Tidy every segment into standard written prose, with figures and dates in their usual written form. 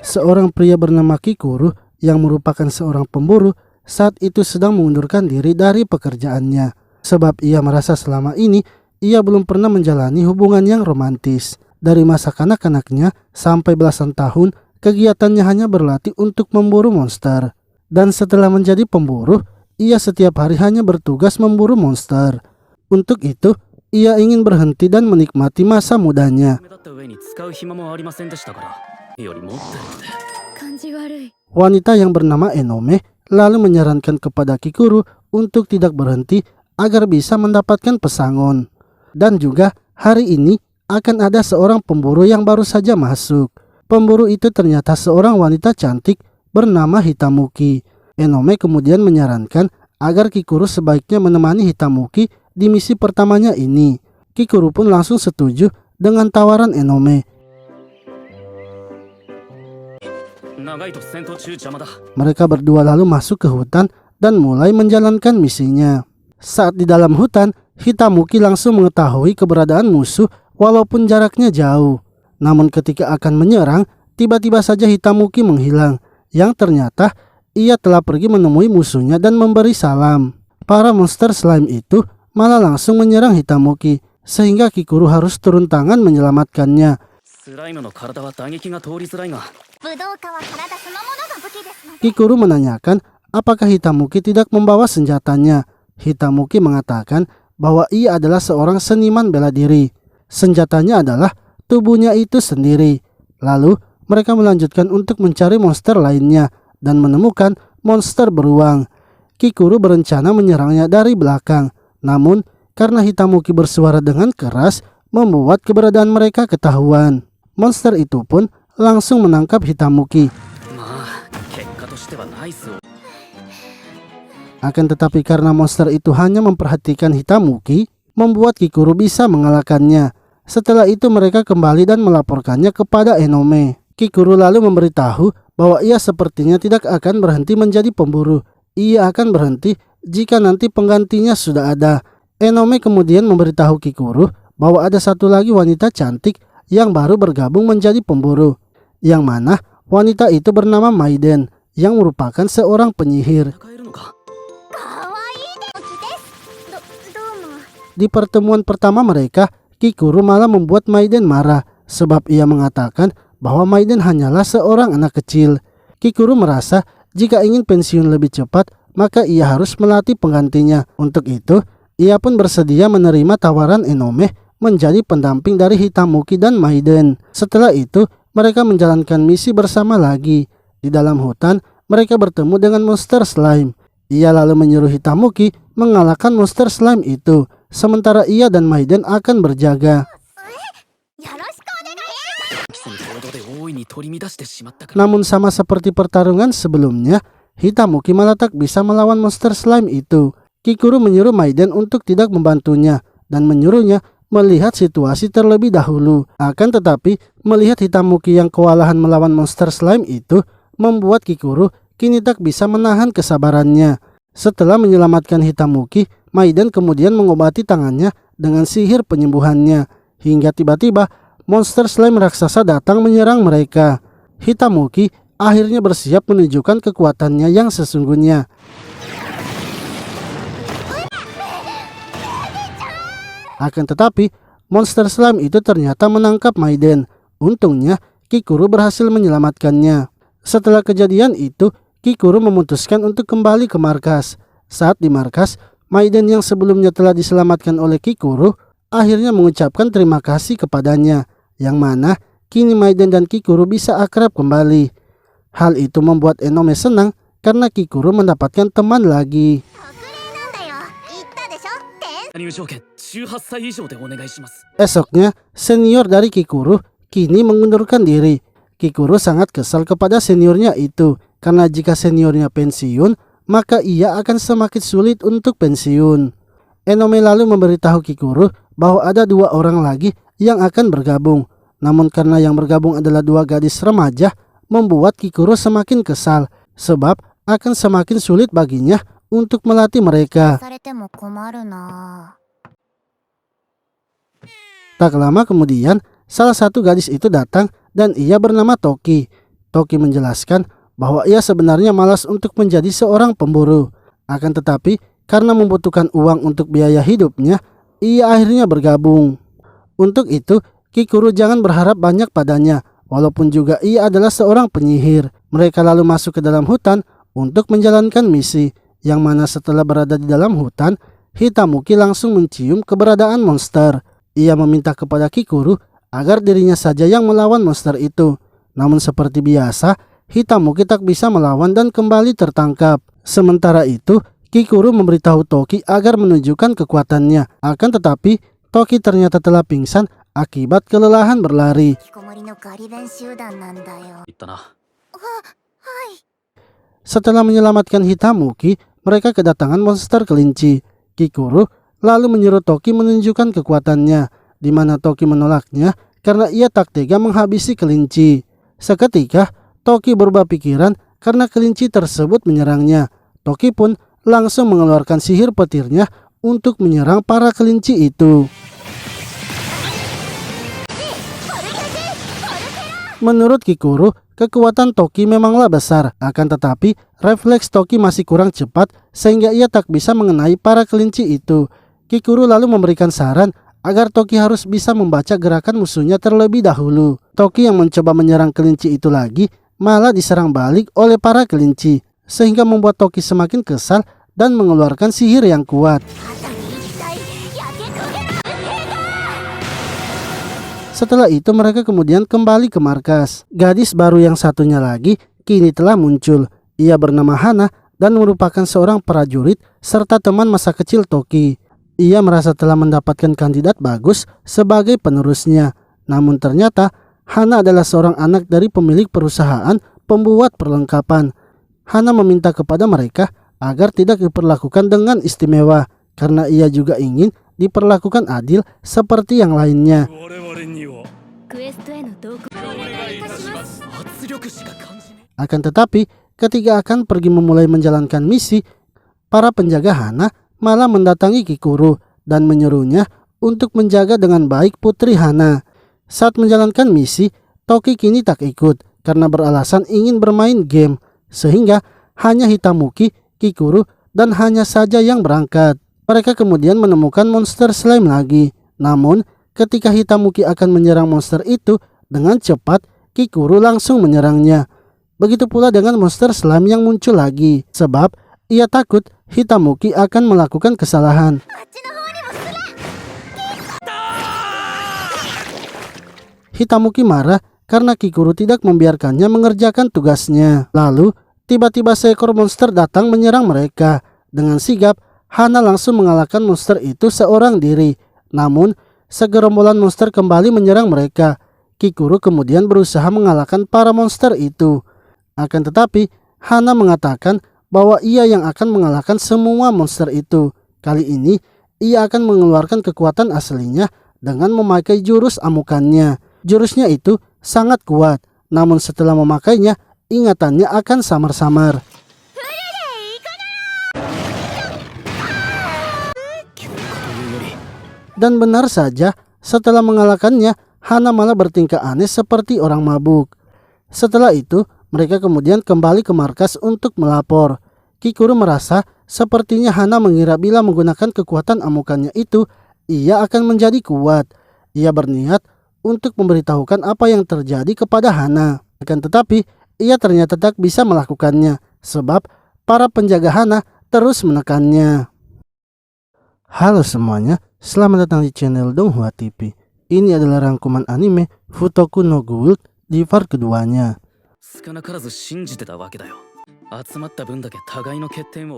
Seorang pria bernama Kikuru yang merupakan seorang pemburu saat itu sedang mengundurkan diri dari pekerjaannya. Sebab ia merasa selama ini ia belum pernah menjalani hubungan yang romantis. Dari masa kanak-kanaknya sampai belasan tahun, kegiatannya hanya berlatih untuk memburu monster. Dan setelah menjadi pemburu, ia setiap hari hanya bertugas memburu monster. Untuk itu, ia ingin berhenti dan menikmati masa mudanya. Wanita yang bernama Enome lalu menyarankan kepada Kikuru untuk tidak berhenti agar bisa mendapatkan pesangon. Dan juga hari ini akan ada seorang pemburu yang baru saja masuk. Pemburu itu ternyata seorang wanita cantik bernama Hitamuki. Enome kemudian menyarankan agar Kikuru sebaiknya menemani Hitamuki di misi pertamanya ini. Kikuru pun langsung setuju dengan tawaran Enome. Mereka berdua lalu masuk ke hutan dan mulai menjalankan misinya. Saat di dalam hutan, Hitamuki langsung mengetahui keberadaan musuh walaupun jaraknya jauh. Namun ketika akan menyerang, tiba-tiba saja Hitamuki menghilang. Yang ternyata ia telah pergi menemui musuhnya dan memberi salam. Para monster slime itu malah langsung menyerang Hitamuki, sehingga Kikuru harus turun tangan menyelamatkannya. Kikuru menanyakan apakah Hitamuki tidak membawa senjatanya. Hitamuki mengatakan bahwa ia adalah seorang seniman bela diri. Senjatanya adalah tubuhnya itu sendiri. Lalu mereka melanjutkan untuk mencari monster lainnya dan menemukan monster beruang. Kikuru berencana menyerangnya dari belakang. Namun karena Hitamuki bersuara dengan keras, membuat keberadaan mereka ketahuan. Monster itu pun langsung menangkap Hitamuki. Akan tetapi karena monster itu hanya memperhatikan Hitamuki, membuat Kikuru bisa mengalahkannya. Setelah itu mereka kembali dan melaporkannya kepada Enome. Kikuru lalu memberitahu bahwa ia sepertinya tidak akan berhenti menjadi pemburu. Ia akan berhenti jika nanti penggantinya sudah ada. Enome kemudian memberitahu Kikuru bahwa ada satu lagi wanita cantik yang baru bergabung menjadi pemburu. Yang mana wanita itu bernama Maiden yang merupakan seorang penyihir. Di pertemuan pertama mereka, Kikuru malah membuat Maiden marah sebab ia mengatakan bahwa Maiden hanyalah seorang anak kecil. Kikuru merasa jika ingin pensiun lebih cepat, maka ia harus melatih penggantinya. Untuk itu, ia pun bersedia menerima tawaran Enome menjadi pendamping dari Hitamuki dan Maiden. Setelah itu, mereka menjalankan misi bersama lagi. Di dalam hutan, mereka bertemu dengan monster slime. Ia lalu menyuruh Hitamuki mengalahkan monster slime itu. Sementara ia dan Maiden akan berjaga. Namun sama seperti pertarungan sebelumnya, Hitamuki malah tak bisa melawan monster slime itu. Kikuru menyuruh Maiden untuk tidak membantunya dan menyuruhnya melihat situasi terlebih dahulu. Akan tetapi melihat Hitamuki yang kewalahan melawan monster slime itu, membuat Kikuru kini tak bisa menahan kesabarannya. Setelah menyelamatkan Hitamuki, Maiden kemudian mengobati tangannya dengan sihir penyembuhannya. Hingga tiba-tiba monster slime raksasa datang menyerang mereka. Hitamuki akhirnya bersiap menunjukkan kekuatannya yang sesungguhnya. Akan tetapi monster slime itu ternyata menangkap Maiden. Untungnya Kikuru berhasil menyelamatkannya. Setelah kejadian itu, Kikuru memutuskan untuk kembali ke markas. Saat di markas, Maiden yang sebelumnya telah diselamatkan oleh Kikuru akhirnya mengucapkan terima kasih kepadanya, yang mana kini Maiden dan Kikuru bisa akrab kembali. Hal itu membuat Enome senang karena Kikuru mendapatkan teman lagi. Esoknya, senior dari Kikuru kini mengundurkan diri. Kikuru sangat kesal kepada seniornya itu, karena jika seniornya pensiun, maka ia akan semakin sulit untuk pensiun. Enome lalu memberitahu Kikuru bahwa ada dua orang lagi yang akan bergabung. Namun karena yang bergabung adalah dua gadis remaja, membuat Kikuru semakin kesal, sebab akan semakin sulit baginya untuk melatih mereka. Tak lama kemudian, salah satu gadis itu datang dan ia bernama Toki. Toki menjelaskan bahwa ia sebenarnya malas untuk menjadi seorang pemburu. Akan tetapi karena membutuhkan uang untuk biaya hidupnya, ia akhirnya bergabung. Untuk itu, Kikuru jangan berharap banyak padanya, walaupun juga ia adalah seorang penyihir. Mereka lalu masuk ke dalam hutan untuk menjalankan misi, yang mana setelah berada di dalam hutan, Hitamuki langsung mencium keberadaan monster. Ia meminta kepada Kikuru agar dirinya saja yang melawan monster itu. Namun seperti biasa, Hitamuki tak bisa melawan dan kembali tertangkap. Sementara itu, Kikuru memberitahu Toki agar menunjukkan kekuatannya. Akan tetapi, Toki ternyata telah pingsan akibat kelelahan berlari. Setelah menyelamatkan Hitamuki, mereka kedatangan monster kelinci. Kikuru lalu menyuruh Toki menunjukkan kekuatannya, di mana Toki menolaknya karena ia tak tega menghabisi kelinci. Seketika, Toki berubah pikiran karena kelinci tersebut menyerangnya. Toki pun langsung mengeluarkan sihir petirnya untuk menyerang para kelinci itu. Menurut Kikuru, kekuatan Toki memanglah besar, akan tetapi refleks Toki masih kurang cepat sehingga ia tak bisa mengenai para kelinci itu. Kikuru lalu memberikan saran agar Toki harus bisa membaca gerakan musuhnya terlebih dahulu. Toki yang mencoba menyerang kelinci itu lagi malah diserang balik oleh para kelinci, sehingga membuat Toki semakin kesal dan mengeluarkan sihir yang kuat. Setelah itu mereka kemudian kembali ke markas. Gadis baru yang satunya lagi kini telah muncul. Ia bernama Hana dan merupakan seorang prajurit serta teman masa kecil Toki. Ia merasa telah mendapatkan kandidat bagus sebagai penerusnya. Namun ternyata Hana adalah seorang anak dari pemilik perusahaan pembuat perlengkapan. Hana meminta kepada mereka agar tidak diperlakukan dengan istimewa, karena ia juga ingin diperlakukan adil seperti yang lainnya. Akan tetapi, ketika akan pergi memulai menjalankan misi, para penjaga Hana malah mendatangi Kikuru dan menyuruhnya untuk menjaga dengan baik putri Hana. Saat menjalankan misi, Toki kini tak ikut karena beralasan ingin bermain game, sehingga hanya Hitamuki, Kikuru, dan Hana saja yang berangkat. Mereka kemudian menemukan monster slime lagi. Namun, ketika Hitamuki akan menyerang monster itu dengan cepat, Kikuru langsung menyerangnya. Begitu pula dengan monster slime yang muncul lagi, sebab ia takut Hitamuki akan melakukan kesalahan. Hitamuki marah karena Kikuru tidak membiarkannya mengerjakan tugasnya. Lalu, tiba-tiba seekor monster datang menyerang mereka. Dengan sigap, Hana langsung mengalahkan monster itu seorang diri. Namun, segerombolan monster kembali menyerang mereka. Kikuru kemudian berusaha mengalahkan para monster itu. Akan tetapi, Hana mengatakan bahwa ia yang akan mengalahkan semua monster itu. Kali ini, ia akan mengeluarkan kekuatan aslinya dengan memakai jurus amukannya. Jurusnya itu sangat kuat, namun setelah memakainya, ingatannya akan samar-samar. Dan benar saja, setelah mengalahkannya, Hana malah bertingkah aneh seperti orang mabuk. Setelah itu, mereka kemudian kembali ke markas untuk melapor. Kikuru merasa sepertinya Hana mengira bila menggunakan kekuatan amukannya itu, ia akan menjadi kuat. Ia berniat untuk memberitahukan apa yang terjadi kepada Hana. Akan tetapi, ia ternyata tak bisa melakukannya, sebab para penjaga Hana terus menekannya. Halo semuanya, selamat datang di channel Donghua TV. Ini adalah rangkuman anime Futoku no Guild di part keduanya.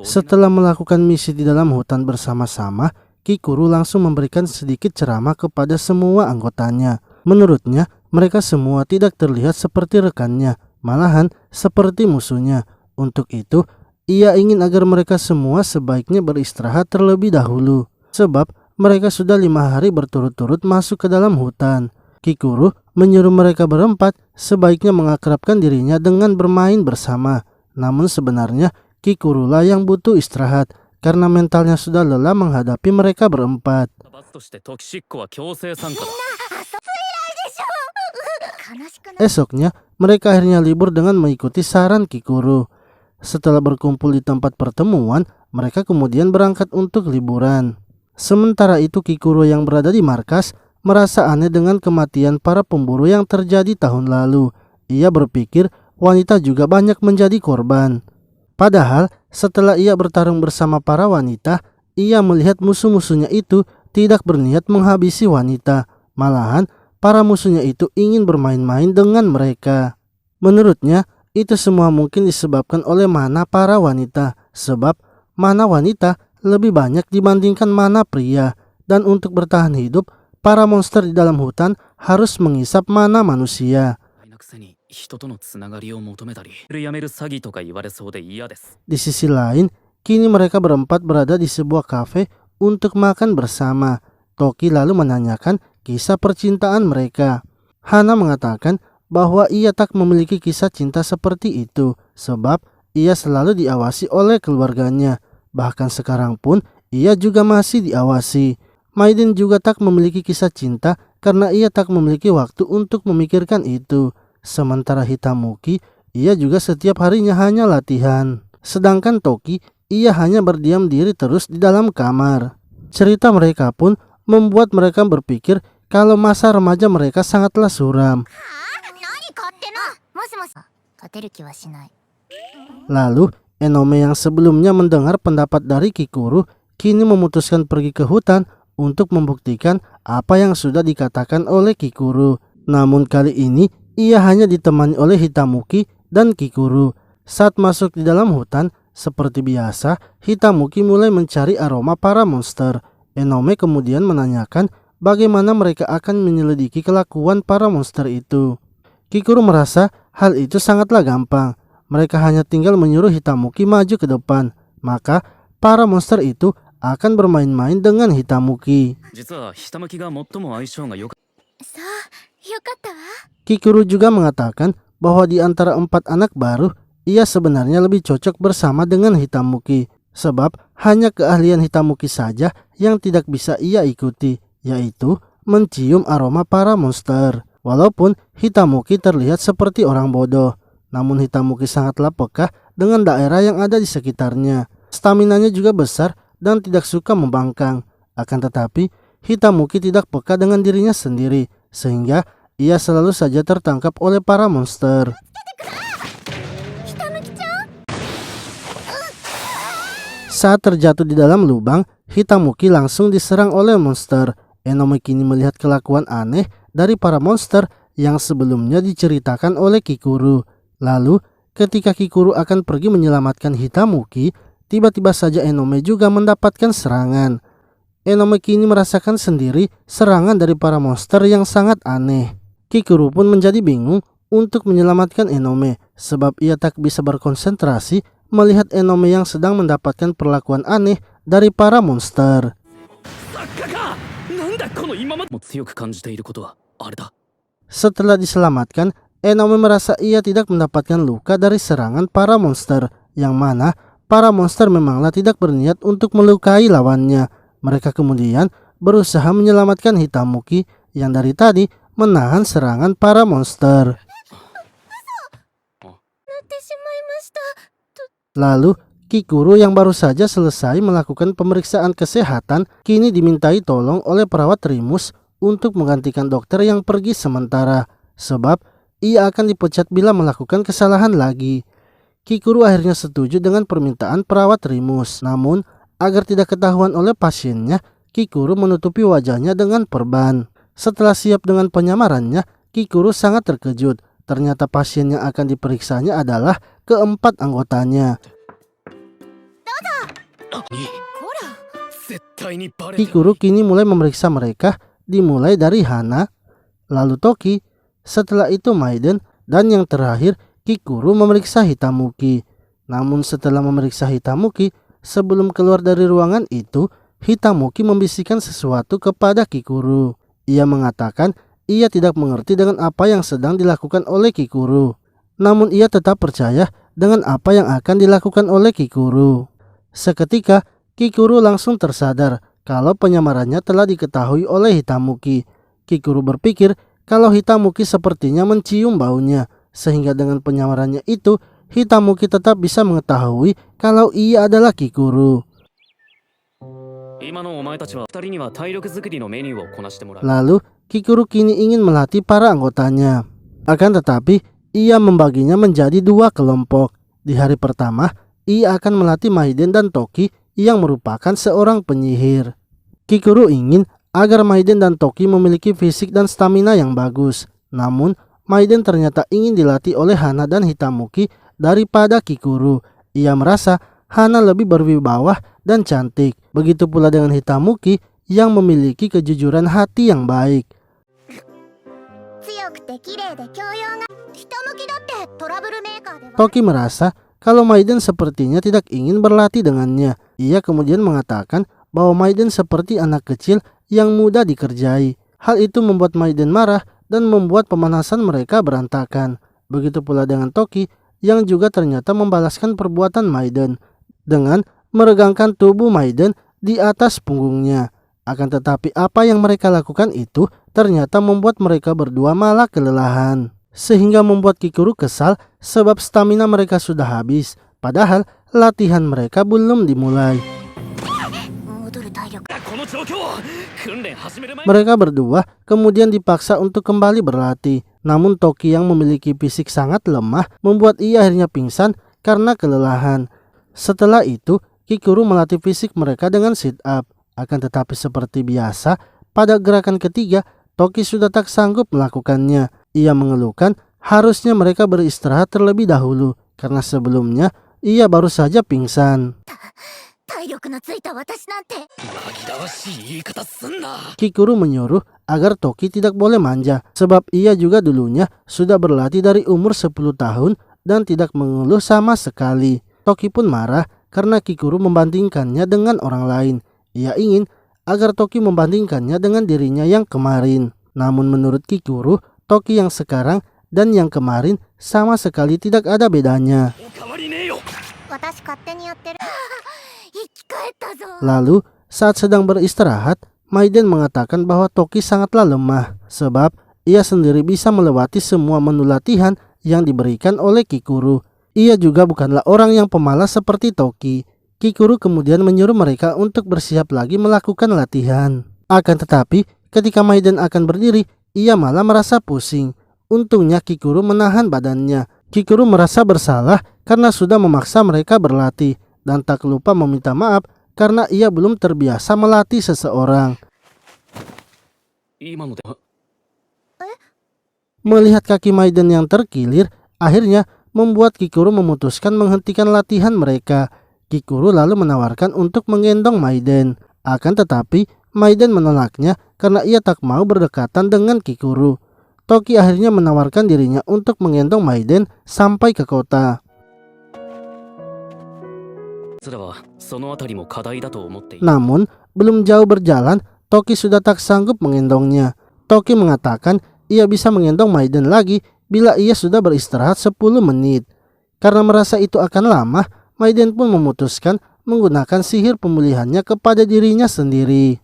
Setelah melakukan misi di dalam hutan bersama-sama, Kikuru langsung memberikan sedikit ceramah kepada semua anggotanya. Menurutnya, mereka semua tidak terlihat seperti rekannya, malahan seperti musuhnya. Untuk itu, ia ingin agar mereka semua sebaiknya beristirahat terlebih dahulu, sebab mereka sudah 5 hari berturut-turut masuk ke dalam hutan. Kikuru menyuruh mereka berempat sebaiknya mengakrabkan dirinya dengan bermain bersama. Namun sebenarnya Kikurulah yang butuh istirahat, karena mentalnya sudah lelah menghadapi mereka berempat. Esoknya, mereka akhirnya libur dengan mengikuti saran Kikuru. Setelah berkumpul di tempat pertemuan, mereka kemudian berangkat untuk liburan. Sementara itu Kikuru yang berada di markas merasa aneh dengan kematian para pemburu yang terjadi tahun lalu. Ia berpikir wanita juga banyak menjadi korban. Padahal setelah ia bertarung bersama para wanita, ia melihat musuh-musuhnya itu tidak berniat menghabisi wanita. Malahan para musuhnya itu ingin bermain-main dengan mereka. Menurutnya, itu semua mungkin disebabkan oleh mana para wanita, sebab mana wanita lebih banyak dibandingkan mana pria. Dan untuk bertahan hidup, para monster di dalam hutan harus mengisap mana manusia. Di sisi lain, kini mereka berempat berada di sebuah kafe untuk makan bersama. Toki lalu menanyakan kisah percintaan mereka. Hana mengatakan bahwa ia tak memiliki kisah cinta seperti itu, sebab ia selalu diawasi oleh keluarganya. Bahkan sekarang pun ia juga masih diawasi. Maiden juga tak memiliki kisah cinta karena ia tak memiliki waktu untuk memikirkan itu. Sementara Hitamuki, ia juga setiap harinya hanya latihan. Sedangkan Toki, ia hanya berdiam diri terus di dalam kamar. Cerita mereka pun membuat mereka berpikir kalau masa remaja mereka sangatlah suram. Lalu, Enome yang sebelumnya mendengar pendapat dari Kikuru, kini memutuskan pergi ke hutan untuk membuktikan apa yang sudah dikatakan oleh Kikuru. Namun kali ini, ia hanya ditemani oleh Hitamuki dan Kikuru. Saat masuk di dalam hutan, seperti biasa, Hitamuki mulai mencari aroma para monster. Enome kemudian menanyakan bagaimana mereka akan menyelidiki kelakuan para monster itu. Kikuru merasa hal itu sangatlah gampang. Mereka hanya tinggal menyuruh Hitamuki maju ke depan. Maka para monster itu akan bermain-main dengan Hitamuki. Kikuru juga mengatakan bahwa di antara 4 anak baru, ia sebenarnya lebih cocok bersama dengan Hitamuki. Sebab hanya keahlian Hitamuki saja yang tidak bisa ia ikuti, yaitu mencium aroma para monster. Walaupun Hitamuki terlihat seperti orang bodoh, namun Hitamuki sangatlah peka dengan daerah yang ada di sekitarnya. Staminanya juga besar dan tidak suka membangkang. Akan tetapi, Hitamuki tidak peka dengan dirinya sendiri, sehingga ia selalu saja tertangkap oleh para monster. Saat terjatuh di dalam lubang, Hitamuki langsung diserang oleh monster. Enome kini melihat kelakuan aneh dari para monster yang sebelumnya diceritakan oleh Kikuru. Lalu, ketika Kikuru akan pergi menyelamatkan Hitamuki, tiba-tiba saja Enome juga mendapatkan serangan. Enome kini merasakan sendiri serangan dari para monster yang sangat aneh. Kikuru pun menjadi bingung untuk menyelamatkan Enome, sebab ia tak bisa berkonsentrasi melihat Enome yang sedang mendapatkan perlakuan aneh dari para monster. Setelah diselamatkan, Enome merasa ia tidak mendapatkan luka dari serangan para monster, yang mana para monster memanglah tidak berniat untuk melukai lawannya. Mereka kemudian berusaha menyelamatkan Hitamuki yang dari tadi menahan serangan para monster. Lalu Kikuru yang baru saja selesai melakukan pemeriksaan kesehatan kini dimintai tolong oleh perawat Rimus untuk menggantikan dokter yang pergi sementara, sebab ia akan dipecat bila melakukan kesalahan lagi. Kikuru akhirnya setuju dengan permintaan perawat Rimus. Namun agar tidak ketahuan oleh pasiennya, Kikuru menutupi wajahnya dengan perban. Setelah siap dengan penyamarannya, Kikuru sangat terkejut. Ternyata pasien yang akan diperiksanya adalah keempat anggotanya. Kikuru kini mulai memeriksa mereka, dimulai dari Hana, lalu Toki, setelah itu Maiden, dan yang terakhir Kikuru memeriksa Hitamuki. Namun setelah memeriksa Hitamuki, sebelum keluar dari ruangan itu, Hitamuki membisikkan sesuatu kepada Kikuru. Ia mengatakan ia tidak mengerti dengan apa yang sedang dilakukan oleh Kikuru. Namun ia tetap percaya dengan apa yang akan dilakukan oleh Kikuru. Seketika, Kikuru langsung tersadar kalau penyamarannya telah diketahui oleh Hitamuki. Kikuru berpikir kalau Hitamuki sepertinya mencium baunya, sehingga dengan penyamarannya itu Hitamuki tetap bisa mengetahui kalau ia adalah Kikuru. Lalu Kikuru kini ingin melatih para anggotanya. Akan tetapi ia membaginya menjadi dua kelompok. Di hari pertama ia akan melatih Maiden dan Toki yang merupakan seorang penyihir. Kikuru ingin agar Maiden dan Toki memiliki fisik dan stamina yang bagus. Namun Maiden ternyata ingin dilatih oleh Hana dan Hitamuki daripada Kikuru. Ia merasa Hana lebih berwibawa dan cantik. Begitu pula dengan Hitamuki yang memiliki kejujuran hati yang baik. Toki merasa kalau Maiden sepertinya tidak ingin berlatih dengannya. Ia kemudian mengatakan bahwa Maiden seperti anak kecil yang mudah dikerjai. Hal itu membuat Maiden marah dan membuat pemanasan mereka berantakan. Begitu pula dengan Toki yang juga ternyata membalaskan perbuatan Maiden dengan meregangkan tubuh Maiden di atas punggungnya. Akan tetapi apa yang mereka lakukan itu ternyata membuat mereka berdua malah kelelahan. Sehingga membuat Kikuru kesal sebab stamina mereka sudah habis. Padahal latihan mereka belum dimulai. Mereka berdua kemudian dipaksa untuk kembali berlatih. Namun Toki yang memiliki fisik sangat lemah membuat ia akhirnya pingsan karena kelelahan. Setelah itu Kikuru melatih fisik mereka dengan sit up. Akan tetapi seperti biasa, pada gerakan ketiga Toki sudah tak sanggup melakukannya. Ia mengeluhkan harusnya mereka beristirahat terlebih dahulu karena sebelumnya ia baru saja pingsan. Kikuru menyuruh agar Toki tidak boleh manja sebab ia juga dulunya sudah berlatih dari umur 10 tahun dan tidak mengeluh sama sekali. Toki pun marah karena Kikuru membandingkannya dengan orang lain. Ia ingin agar Toki membandingkannya dengan dirinya yang kemarin. Namun menurut Kikuru, Toki yang sekarang dan yang kemarin sama sekali tidak ada bedanya. Lalu saat sedang beristirahat, Maiden mengatakan bahwa Toki sangatlah lemah sebab ia sendiri bisa melewati semua menu latihan yang diberikan oleh Kikuru. Ia juga bukanlah orang yang pemalas seperti Toki. Kikuru kemudian menyuruh mereka untuk bersiap lagi melakukan latihan. Akan tetapi ketika Maiden akan berdiri, ia malah merasa pusing. Untungnya Kikuru menahan badannya. Kikuru merasa bersalah karena sudah memaksa mereka berlatih dan tak lupa meminta maaf karena ia belum terbiasa melatih seseorang. Melihat kaki Maiden yang terkilir, akhirnya membuat Kikuru memutuskan menghentikan latihan mereka. Kikuru lalu menawarkan untuk menggendong Maiden. Akan tetapi Maiden menolaknya karena ia tak mau berdekatan dengan Kikuru. Toki akhirnya menawarkan dirinya untuk menggendong Maiden sampai ke kota. Namun belum jauh berjalan, Toki sudah tak sanggup menggendongnya. Toki mengatakan ia bisa menggendong Maiden lagi bila ia sudah beristirahat 10 menit. Karena merasa itu akan lama, Maiden pun memutuskan menggunakan sihir pemulihannya kepada dirinya sendiri.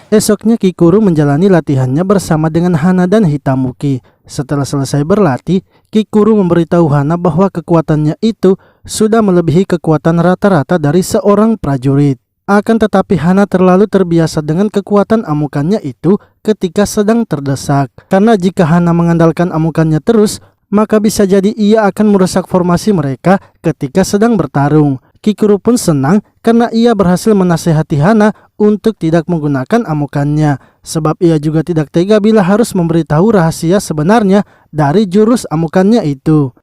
Esoknya Kikuru menjalani latihannya bersama dengan Hana dan Hitamuki. Setelah selesai berlatih, Kikuru memberitahu Hana bahwa kekuatannya itu sudah melebihi kekuatan rata-rata dari seorang prajurit. Akan tetapi Hana terlalu terbiasa dengan kekuatan amukannya itu ketika sedang terdesak. Karena jika Hana mengandalkan amukannya terus, maka bisa jadi ia akan merusak formasi mereka ketika sedang bertarung. Kikuru pun senang karena ia berhasil menasehati Hana untuk tidak menggunakan amukannya. Sebab ia juga tidak tega bila harus memberitahu rahasia sebenarnya dari jurus amukannya itu.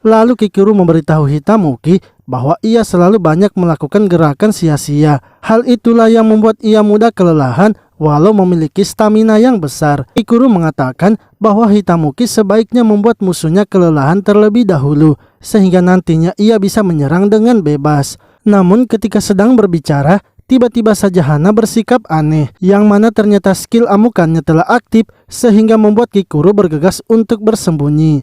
Lalu Kikuru memberitahu Hitamuki bahwa ia selalu banyak melakukan gerakan sia-sia. Hal itulah yang membuat ia mudah kelelahan walau memiliki stamina yang besar. Kikuru mengatakan bahwa Hitamuki sebaiknya membuat musuhnya kelelahan terlebih dahulu sehingga nantinya ia bisa menyerang dengan bebas. Namun ketika sedang berbicara, tiba-tiba saja Hana bersikap aneh yang mana ternyata skill amukannya telah aktif sehingga membuat Kikuru bergegas untuk bersembunyi.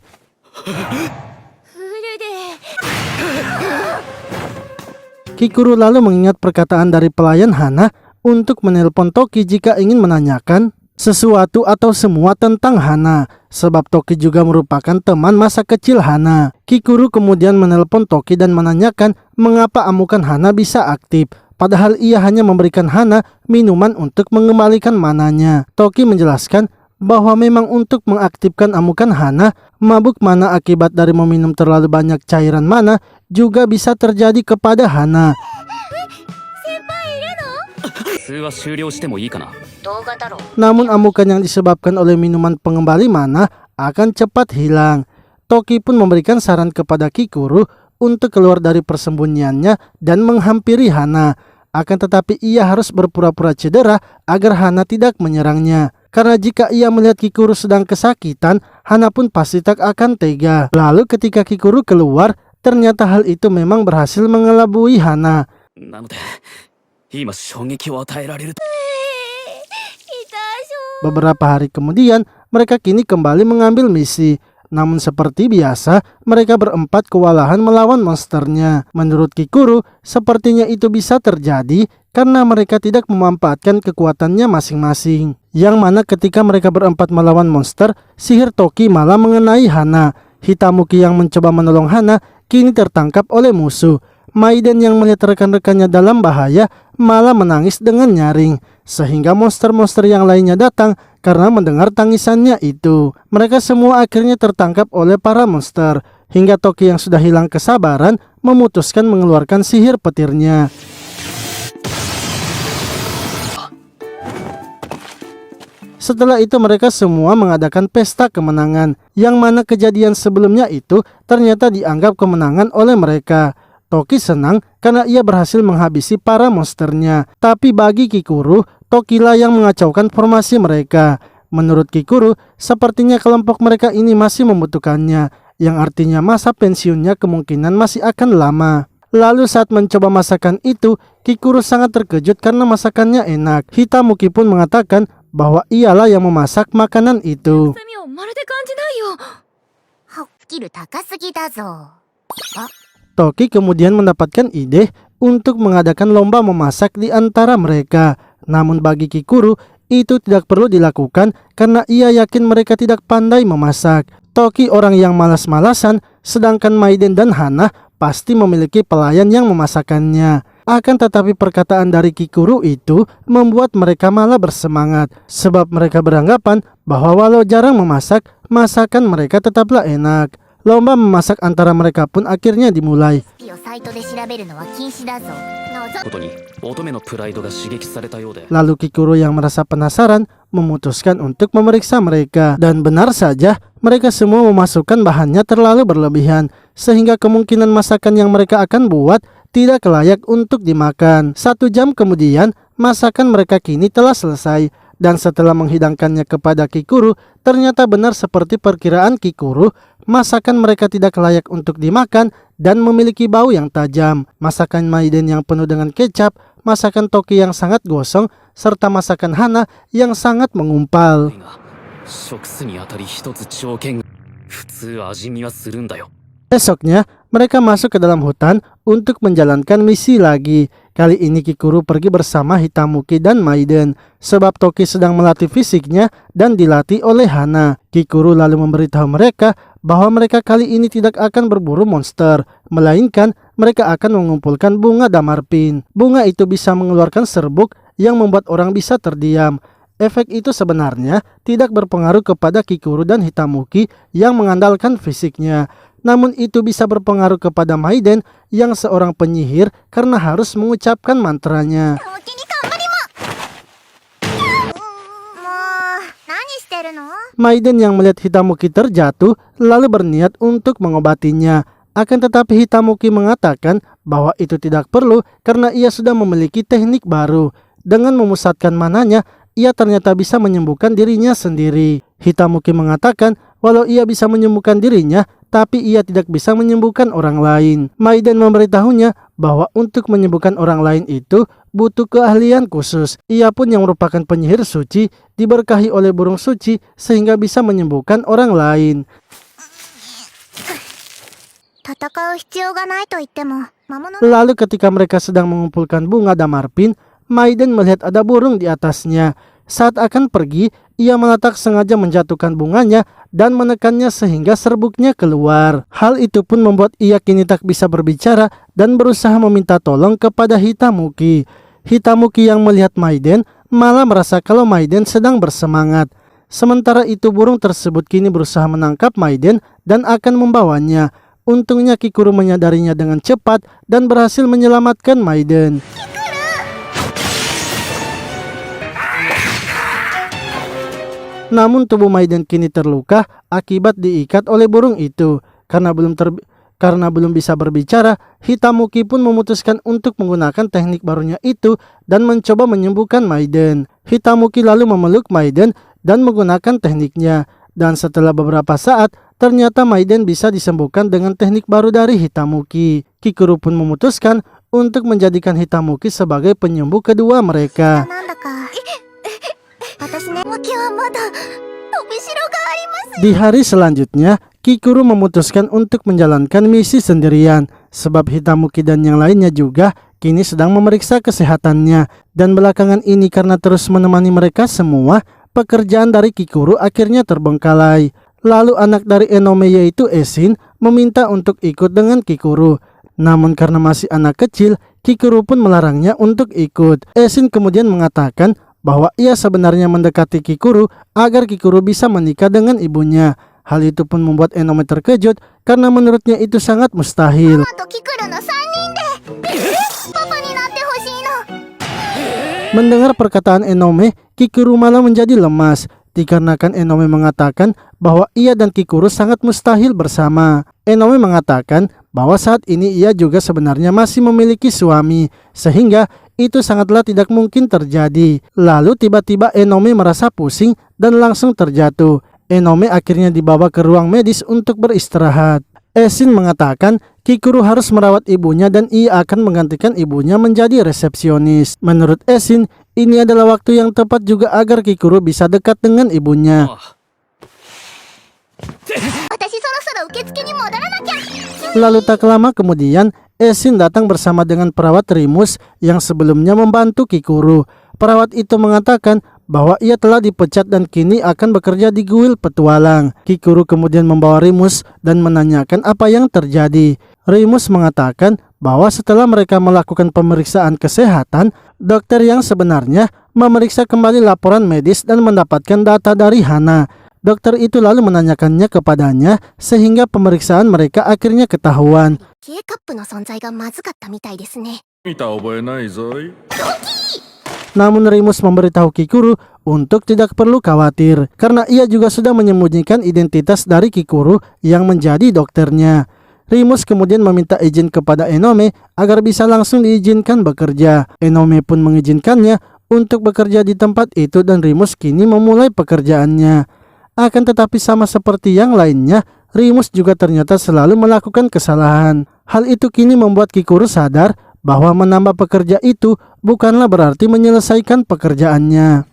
Kikuru lalu mengingat perkataan dari pelayan Hana untuk menelpon Toki jika ingin menanyakan sesuatu atau semua tentang Hana, sebab Toki juga merupakan teman masa kecil Hana. Kikuru kemudian menelpon Toki dan menanyakan mengapa amukan Hana bisa aktif, padahal ia hanya memberikan Hana minuman untuk mengembalikan mananya. Toki menjelaskan bahwa memang untuk mengaktifkan amukan Hana, mabuk mana akibat dari meminum terlalu banyak cairan mana juga bisa terjadi kepada Hana. Namun amukan yang disebabkan oleh minuman pengembali mana akan cepat hilang. Toki pun memberikan saran kepada Kikuru untuk keluar dari persembunyiannya dan menghampiri Hana. Akan tetapi ia harus berpura-pura cedera agar Hana tidak menyerangnya. Karena jika ia melihat Kikuru sedang kesakitan, Hana pun pasti tak akan tega. Lalu ketika Kikuru keluar, ternyata hal itu memang berhasil mengelabui Hana. Beberapa hari kemudian, mereka kini kembali mengambil misi. Namun seperti biasa, mereka berempat kewalahan melawan monsternya. Menurut Kikuru, sepertinya itu bisa terjadi karena mereka tidak memanfaatkan kekuatannya masing-masing. Yang mana ketika mereka berempat melawan monster, sihir Toki malah mengenai Hana. Hitamuki yang mencoba menolong Hana kini tertangkap oleh musuh. Maiden yang melihat rekan-rekannya dalam bahaya malah menangis dengan nyaring. Sehingga monster-monster yang lainnya datang karena mendengar tangisannya itu. Mereka semua akhirnya tertangkap oleh para monster. Hingga Toki yang sudah hilang kesabaran memutuskan mengeluarkan sihir petirnya. Setelah itu mereka semua mengadakan pesta kemenangan, yang mana kejadian sebelumnya itu ternyata dianggap kemenangan oleh mereka. Toki senang karena ia berhasil menghabisi para monsternya. Tapi bagi Kikuru, Tokilah yang mengacaukan formasi mereka. Menurut Kikuru, sepertinya kelompok mereka ini masih membutuhkannya, yang artinya masa pensiunnya kemungkinan masih akan lama. Lalu saat mencoba masakan itu, Kikuru sangat terkejut karena masakannya enak. Hitamuki pun mengatakan bahwa ialah yang memasak makanan itu. Toki kemudian mendapatkan ide untuk mengadakan lomba memasak di antara mereka. Namun bagi Kikuru, itu tidak perlu dilakukan karena ia yakin mereka tidak pandai memasak. Toki orang yang malas-malasan, sedangkan Maiden dan Hana pasti memiliki pelayan yang memasakkannya. Akan tetapi perkataan dari Kikuru itu membuat mereka malah bersemangat, sebab mereka beranggapan bahwa walau jarang memasak, masakan mereka tetaplah enak. Lomba memasak antara mereka pun akhirnya dimulai. Lalu Kikuru yang merasa penasaran memutuskan untuk memeriksa mereka. Dan benar saja, mereka semua memasukkan bahannya terlalu berlebihan, sehingga kemungkinan masakan yang mereka akan buat tidak layak untuk dimakan. 1 jam kemudian, masakan mereka kini telah selesai. Dan setelah menghidangkannya kepada Kikuru, ternyata benar seperti perkiraan Kikuru, masakan mereka tidak layak untuk dimakan dan memiliki bau yang tajam. Masakan Maiden yang penuh dengan kecap, masakan Toki yang sangat gosong, serta masakan Hana yang sangat mengumpal. Besoknya, mereka masuk ke dalam hutan untuk menjalankan misi lagi. Kali ini Kikuru pergi bersama Hitamuki dan Maiden, sebab Toki sedang melatih fisiknya dan dilatih oleh Hana. Kikuru lalu memberitahu mereka bahwa mereka kali ini tidak akan berburu monster, melainkan mereka akan mengumpulkan bunga damarpin. Bunga itu bisa mengeluarkan serbuk yang membuat orang bisa terdiam. Efek itu sebenarnya tidak berpengaruh kepada Kikuru dan Hitamuki yang mengandalkan fisiknya. Namun itu bisa berpengaruh kepada Maiden yang seorang penyihir karena harus mengucapkan mantranya. Maiden yang melihat Hitamuki terjatuh lalu berniat untuk mengobatinya. Akan tetapi Hitamuki mengatakan bahwa itu tidak perlu karena ia sudah memiliki teknik baru. Dengan memusatkan mananya, ia ternyata bisa menyembuhkan dirinya sendiri. Hitamuki mengatakan walau ia bisa menyembuhkan dirinya, tapi ia tidak bisa menyembuhkan orang lain. Maiden memberitahunya bahwa untuk menyembuhkan orang lain itu butuh keahlian khusus. Ia pun yang merupakan penyihir suci, diberkahi oleh burung suci sehingga bisa menyembuhkan orang lain. Lalu ketika mereka sedang mengumpulkan bunga Damarpin, Maiden melihat ada burung di atasnya. Saat akan pergi, ia meletak sengaja menjatuhkan bunganya dan menekannya sehingga serbuknya keluar. Hal itu pun membuat ia kini tak bisa berbicara dan berusaha meminta tolong kepada Hitamuki. Hitamuki yang melihat Maiden malah merasa kalau Maiden sedang bersemangat. Sementara itu burung tersebut kini berusaha menangkap Maiden dan akan membawanya. Untungnya Kikuru menyadarinya dengan cepat dan berhasil menyelamatkan Maiden. Namun tubuh Maiden kini terluka akibat diikat oleh burung itu. Karena belum bisa berbicara, Hitamuki pun memutuskan untuk menggunakan teknik barunya itu dan mencoba menyembuhkan Maiden. Hitamuki lalu memeluk Maiden dan menggunakan tekniknya. Dan setelah beberapa saat, ternyata Maiden bisa disembuhkan dengan teknik baru dari Hitamuki. Kikuru pun memutuskan untuk menjadikan Hitamuki sebagai penyembuh kedua mereka. Di hari selanjutnya, Kikuru memutuskan untuk menjalankan misi sendirian, sebab Hitamuki dan yang lainnya juga kini sedang memeriksa kesehatannya. Dan belakangan ini karena terus menemani mereka semua, pekerjaan dari Kikuru akhirnya terbengkalai. Lalu anak dari Enome yaitu Esin meminta untuk ikut dengan Kikuru. Namun karena masih anak kecil, Kikuru pun melarangnya untuk ikut. Esin kemudian mengatakan bahwa ia sebenarnya mendekati Kikuru agar Kikuru bisa menikah dengan ibunya. Hal itu pun membuat Enome terkejut karena menurutnya itu sangat mustahil. Mendengar perkataan Enome, Kikuru malah menjadi lemas dikarenakan Enome mengatakan bahwa ia dan Kikuru sangat mustahil bersama. Enome mengatakan bahwa saat ini ia juga sebenarnya masih memiliki suami, sehingga itu sangatlah tidak mungkin terjadi. Lalu tiba-tiba Enome merasa pusing dan langsung terjatuh. Enome akhirnya dibawa ke ruang medis untuk beristirahat. Esin mengatakan Kikuru harus merawat ibunya dan ia akan menggantikan ibunya menjadi resepsionis. Menurut Esin, ini adalah waktu yang tepat juga agar Kikuru bisa dekat dengan ibunya. Lalu tak lama kemudian, Esin datang bersama dengan perawat Rimus yang sebelumnya membantu Kikuru. Perawat itu mengatakan bahwa ia telah dipecat dan kini akan bekerja di kuil petualang. Kikuru kemudian membawa Rimus dan menanyakan apa yang terjadi. Rimus mengatakan bahwa setelah mereka melakukan pemeriksaan kesehatan, dokter yang sebenarnya memeriksa kembali laporan medis dan mendapatkan data dari Hana. Dokter itu lalu menanyakannya kepadanya sehingga pemeriksaan mereka akhirnya ketahuan. Namun Rimus memberitahu Kikuru untuk tidak perlu khawatir karena ia juga sudah menyembunyikan identitas dari Kikuru yang menjadi dokternya. Rimus kemudian meminta izin kepada Enome agar bisa langsung diizinkan bekerja. Enome pun mengizinkannya untuk bekerja di tempat itu dan Rimus kini memulai pekerjaannya. Akan tetapi sama seperti yang lainnya, Rimus juga ternyata selalu melakukan kesalahan. Hal itu kini membuat Kikuru sadar bahwa menambah pekerja itu bukanlah berarti menyelesaikan pekerjaannya.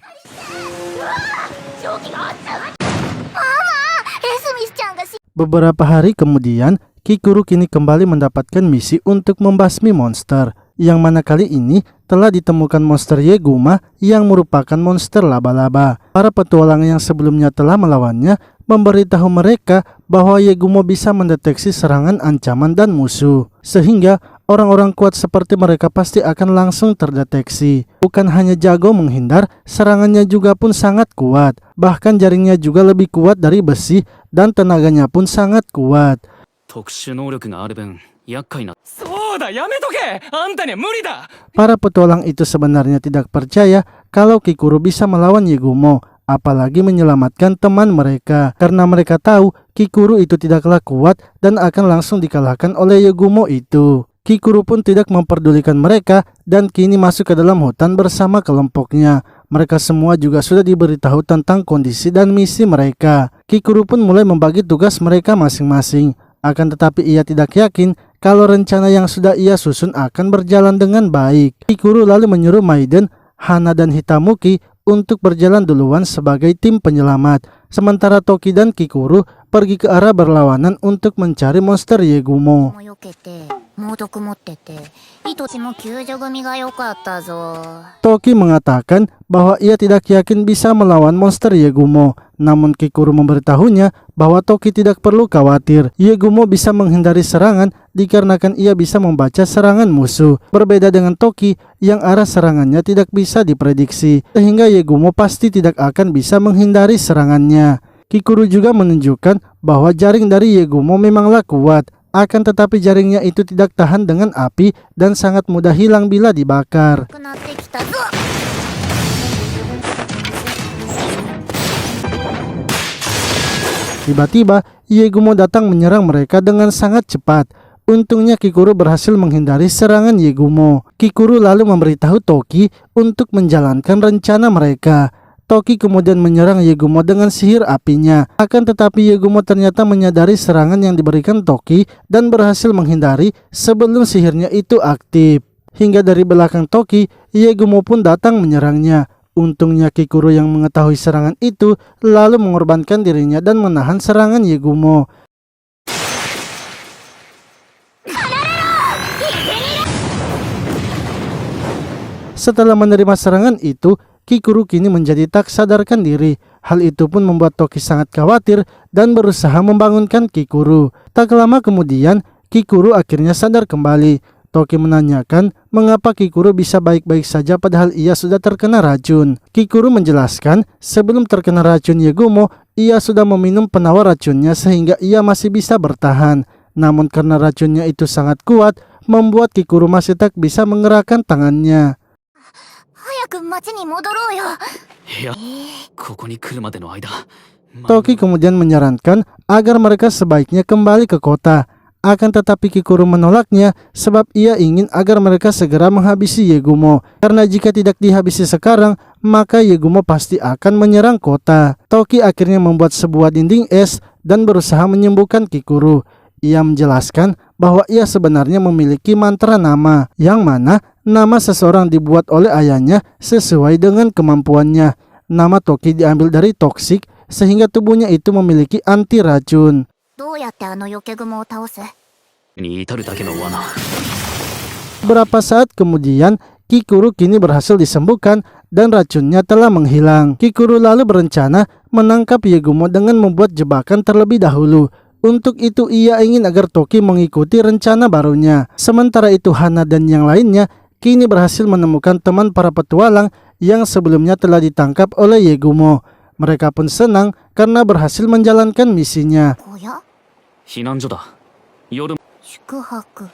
Beberapa hari kemudian, Kikuru kini kembali mendapatkan misi untuk membasmi monster, yang mana kali ini telah ditemukan monster Yeguma yang merupakan monster laba-laba. Para petualang yang sebelumnya telah melawannya memberitahu mereka bahwa Yeguma bisa mendeteksi serangan ancaman dan musuh, sehingga orang-orang kuat seperti mereka pasti akan langsung terdeteksi. Bukan hanya jago menghindar, serangannya juga pun sangat kuat. Bahkan jaringnya juga lebih kuat dari besi dan tenaganya pun sangat kuat. Para petualang itu sebenarnya tidak percaya kalau Kikuru bisa melawan Yegumo, apalagi menyelamatkan teman mereka, karena mereka tahu Kikuru itu tidaklah kuat dan akan langsung dikalahkan oleh Yegumo itu. Kikuru pun tidak memperdulikan mereka dan kini masuk ke dalam hutan bersama kelompoknya. Mereka semua juga sudah diberitahu tentang kondisi dan misi mereka. Kikuru pun mulai membagi tugas mereka masing-masing. Akan tetapi ia tidak yakin kalau rencana yang sudah ia susun akan berjalan dengan baik. Kikuru lalu menyuruh Maiden, Hana dan Hitamuki untuk berjalan duluan sebagai tim penyelamat. Sementara Toki dan Kikuru pergi ke arah berlawanan untuk mencari monster Yegumo. も避けて猛毒持ってて糸地も救助組が良かったぞ。 Toki mengatakan bahwa ia tidak yakin bisa melawan monster Yegumo. Namun Kikuru memberitahunya bahwa Toki tidak perlu khawatir. Yegumo bisa menghindari serangan dikarenakan ia bisa membaca serangan musuh. Berbeda dengan Toki yang arah serangannya tidak bisa diprediksi, sehingga Yegumo pasti tidak akan bisa menghindari serangannya. Kikuru juga menunjukkan bahwa jaring dari Yegumo memanglah kuat. Akan tetapi jaringnya itu tidak tahan dengan api dan sangat mudah hilang bila dibakar. なくなってきたぞ。 Tiba-tiba, Yegumo datang menyerang mereka dengan sangat cepat. Untungnya Kikuru berhasil menghindari serangan Yegumo. Kikuru lalu memberitahu Toki untuk menjalankan rencana mereka. Toki kemudian menyerang Yegumo dengan sihir apinya. Akan tetapi Yegumo ternyata menyadari serangan yang diberikan Toki dan berhasil menghindari sebelum sihirnya itu aktif. Hingga dari belakang Toki, Yegumo pun datang menyerangnya. Untungnya Kikuru yang mengetahui serangan itu lalu mengorbankan dirinya dan menahan serangan Yegumo. Setelah menerima serangan itu, Kikuru kini menjadi tak sadarkan diri. Hal itu pun membuat Toki sangat khawatir dan berusaha membangunkan Kikuru. Tak lama kemudian, Kikuru akhirnya sadar kembali. Toki menanyakan mengapa Kikuru bisa baik-baik saja padahal ia sudah terkena racun. Kikuru menjelaskan sebelum terkena racun Yegumo, ia sudah meminum penawar racunnya sehingga ia masih bisa bertahan. Namun karena racunnya itu sangat kuat, membuat Kikuru masih tak bisa menggerakkan tangannya. 早く町に戻ろうよ。いや、ここに来るまでの間、Toki kemudian menyarankan agar mereka sebaiknya kembali ke kota. Akan tetapi Kikuru menolaknya sebab ia ingin agar mereka segera menghabisi Yegumo. Karena jika tidak dihabisi sekarang, maka Yegumo pasti akan menyerang kota. Toki akhirnya membuat sebuah dinding es dan berusaha menyembuhkan Kikuru. Ia menjelaskan bahwa ia sebenarnya memiliki mantra nama, yang mana nama seseorang dibuat oleh ayahnya sesuai dengan kemampuannya. Nama Toki diambil dari toksik, sehingga tubuhnya itu memiliki anti racun. どうやってあの避け雲を倒す？に至るだけの罠。 Beberapa saat kemudian, Kikuru kini berhasil disembuhkan dan racunnya telah menghilang. Kikuru lalu berencana menangkap Yegumo dengan membuat jebakan terlebih dahulu. Untuk itu ia ingin agar Toki mengikuti rencana barunya. Sementara itu Hana dan yang lainnya kini berhasil menemukan teman para petualang yang sebelumnya telah ditangkap oleh Yegumo. Mereka pun senang karena berhasil menjalankan misinya. おや？避難所だ。夜、宿泊。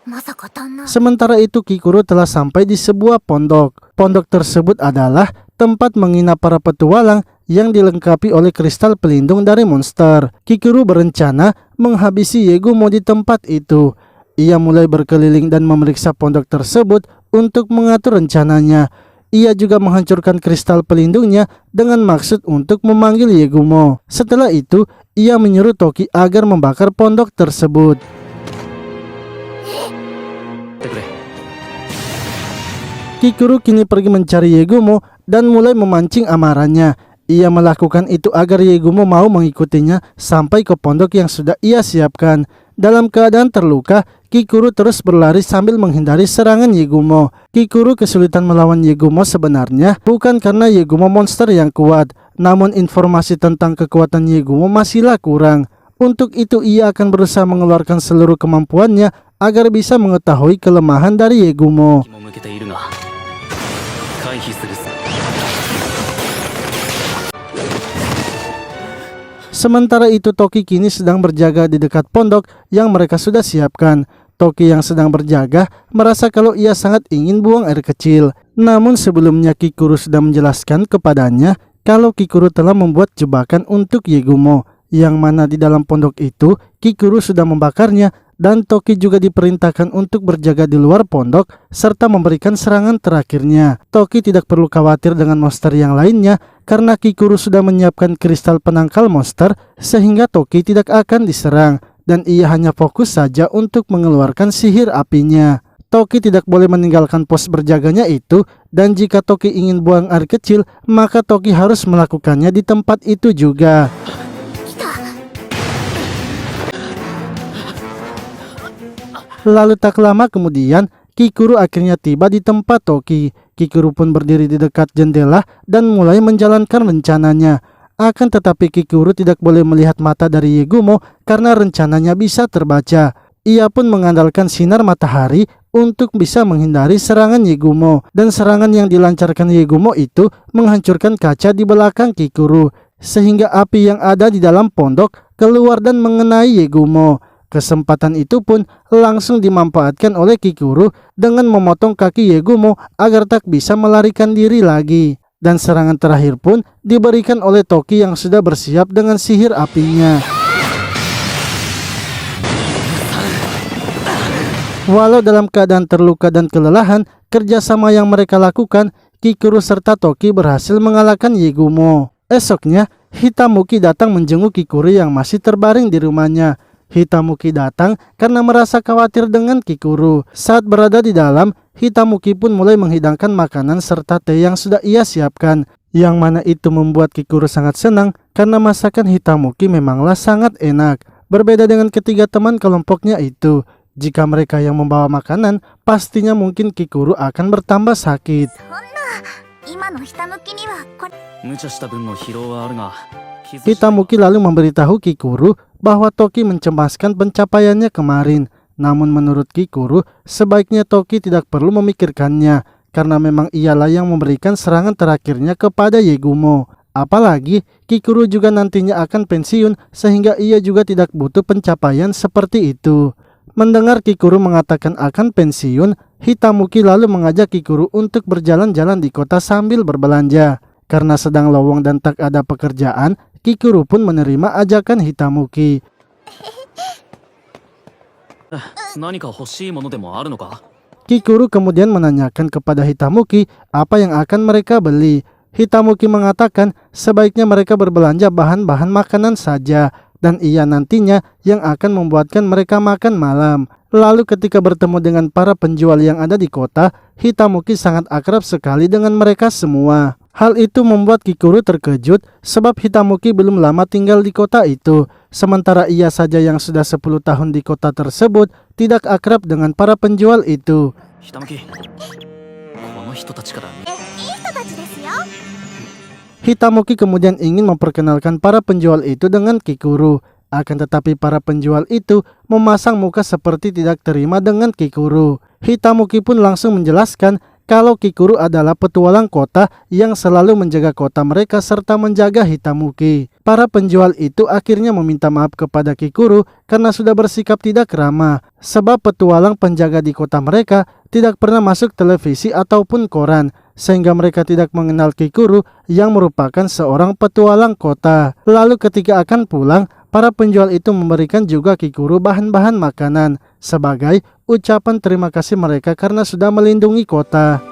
まさか旦那。 Sementara itu Kikuru telah sampai di sebuah pondok. Pondok tersebut adalah tempat menginap para petualang yang dilengkapi oleh kristal pelindung dari monster. Kikuru berencana menghabisi Yegumo di tempat itu. Ia mulai berkeliling dan memeriksa pondok tersebut untuk mengatur rencananya. Ia juga menghancurkan kristal pelindungnya dengan maksud untuk memanggil Yegumo. Setelah itu, ia menyuruh Toki agar membakar pondok tersebut. てくれ。 Kikuru kini pergi mencari Yegumo dan mulai memancing amarahnya. Ia melakukan itu agar Yegumo mau mengikutinya sampai ke pondok yang sudah ia siapkan. Dalam keadaan terluka, Kikuru terus berlari sambil menghindari serangan Yegumo. Kikuru kesulitan melawan Yegumo sebenarnya bukan karena Yegumo monster yang kuat, namun informasi tentang kekuatan Yegumo masihlah kurang. Untuk itu ia akan berusaha mengeluarkan seluruh kemampuannya agar bisa mengetahui kelemahan dari Yegumo. 気も向けているが、回避するさ。 Sementara itu Toki kini sedang berjaga di dekat pondok yang mereka sudah siapkan. Toki yang sedang berjaga merasa kalau ia sangat ingin buang air kecil. Namun sebelumnya Kikuru sudah menjelaskan kepadanya kalau Kikuru telah membuat jebakan untuk Yegumo, yang mana di dalam pondok itu Kikuru sudah membakarnya dan Toki juga diperintahkan untuk berjaga di luar pondok serta memberikan serangan terakhirnya. Toki tidak perlu khawatir dengan monster yang lainnya karena Kikuru sudah menyiapkan kristal penangkal monster sehingga Toki tidak akan diserang dan ia hanya fokus saja untuk mengeluarkan sihir apinya. Toki tidak boleh meninggalkan pos berjaganya itu dan jika Toki ingin buang air kecil maka Toki harus melakukannya di tempat itu juga. 来た。Lalu tak lama kemudian, Kikuru akhirnya tiba di tempat Toki. Kikuru pun berdiri di dekat jendela dan mulai menjalankan rencananya. Akan tetapi Kikuru tidak boleh melihat mata dari Yegumo karena rencananya bisa terbaca. Ia pun mengandalkan sinar matahari untuk bisa menghindari serangan Yegumo. Dan serangan yang dilancarkan Yegumo itu menghancurkan kaca di belakang Kikuru, sehingga api yang ada di dalam pondok keluar dan mengenai Yegumo. Kesempatan itu pun langsung dimanfaatkan oleh Kikuru dengan memotong kaki Yegumo agar tak bisa melarikan diri lagi. Dan serangan terakhir pun diberikan oleh Toki yang sudah bersiap dengan sihir apinya. Walau dalam keadaan terluka dan kelelahan, kerjasama yang mereka lakukan, Kikuru serta Toki berhasil mengalahkan Yegumo. Esoknya, Hitamuki datang menjenguk Kikuru yang masih terbaring di rumahnya. Hitamuki datang karena merasa khawatir dengan Kikuru. Saat berada di dalam, Hitamuki pun mulai menghidangkan makanan serta teh yang sudah ia siapkan. Yang mana itu membuat Kikuru sangat senang karena masakan Hitamuki memanglah sangat enak. Berbeda dengan ketiga teman kelompoknya itu. Jika mereka yang membawa makanan, pastinya mungkin Kikuru akan bertambah sakit. 今のひたむきにはこれ 無茶した分の疲労はあるが、傷 Hitamuki lalu memberitahu Kikuru bahwa Toki mencemaskan pencapaiannya kemarin. Namun menurut Kikuru, sebaiknya Toki tidak perlu memikirkannya karena memang ialah yang memberikan serangan terakhirnya kepada Yegumo. Apalagi Kikuru juga nantinya akan pensiun sehingga ia juga tidak butuh pencapaian seperti itu. Mendengar Kikuru mengatakan akan pensiun, Hitamuki lalu mengajak Kikuru untuk berjalan-jalan di kota sambil berbelanja. Karena sedang lowong dan tak ada pekerjaan, Kikuru pun menerima ajakan Hitamuki. 何か欲しいものでもあるのか？ Kikuru kemudian menanyakan kepada Hitamuki apa yang akan mereka beli. Hitamuki mengatakan sebaiknya mereka berbelanja bahan-bahan makanan saja dan ia nantinya yang akan membuatkan mereka makan malam. Lalu ketika bertemu dengan para penjual yang ada di kota, Hitamuki sangat akrab sekali dengan mereka semua. Hal itu membuat Kikuru terkejut sebab Hitamuki belum lama tinggal di kota itu. Sementara ia saja yang sudah 10 tahun di kota tersebut tidak akrab dengan para penjual itu. ひたむき、この人たちからいい人たちですよ。 Hitamuki kemudian ingin memperkenalkan para penjual itu dengan Kikuru. Akan tetapi para penjual itu memasang muka seperti tidak terima dengan Kikuru. Hitamuki pun langsung menjelaskan kalau Kikuru adalah petualang kota yang selalu menjaga kota mereka serta menjaga Hitamuki. Para penjual itu akhirnya meminta maaf kepada Kikuru karena sudah bersikap tidak ramah. Sebab petualang penjaga di kota mereka tidak pernah masuk televisi ataupun koran. Sehingga mereka tidak mengenal Kikuru yang merupakan seorang petualang kota. Lalu ketika akan pulang, para penjual itu memberikan juga Kikuru bahan-bahan makanan sebagai ucapan terima kasih mereka karena sudah melindungi kota.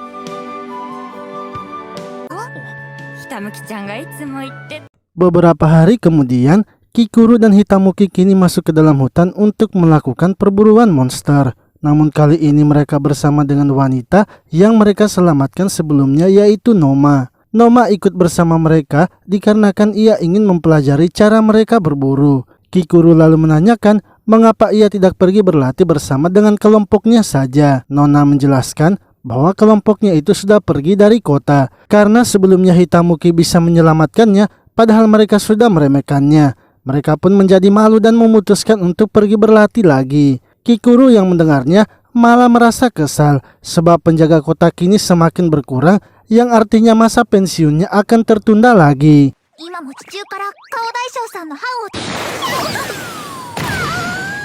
ひたむきちゃんがいつも言って Beberapa hari kemudian, Kikuru dan Hitamuki kini masuk ke dalam hutan untuk melakukan perburuan monster. Namun kali ini mereka bersama dengan wanita yang mereka selamatkan sebelumnya, yaitu Noma. Noma ikut bersama mereka dikarenakan ia ingin mempelajari cara mereka berburu. Kikuru lalu menanyakan mengapa ia tidak pergi berlatih bersama dengan kelompoknya saja. Nona menjelaskan bahwa kelompoknya itu sudah pergi dari kota karena sebelumnya Hitamuki bisa menyelamatkannya padahal mereka sudah meremehkannya. Mereka pun menjadi malu dan memutuskan untuk pergi berlatih lagi. Kikuru yang mendengarnya malah merasa kesal sebab penjaga kota kini semakin berkurang yang artinya masa pensiunnya akan tertunda lagi. 今も地中から顔大将さんの歯を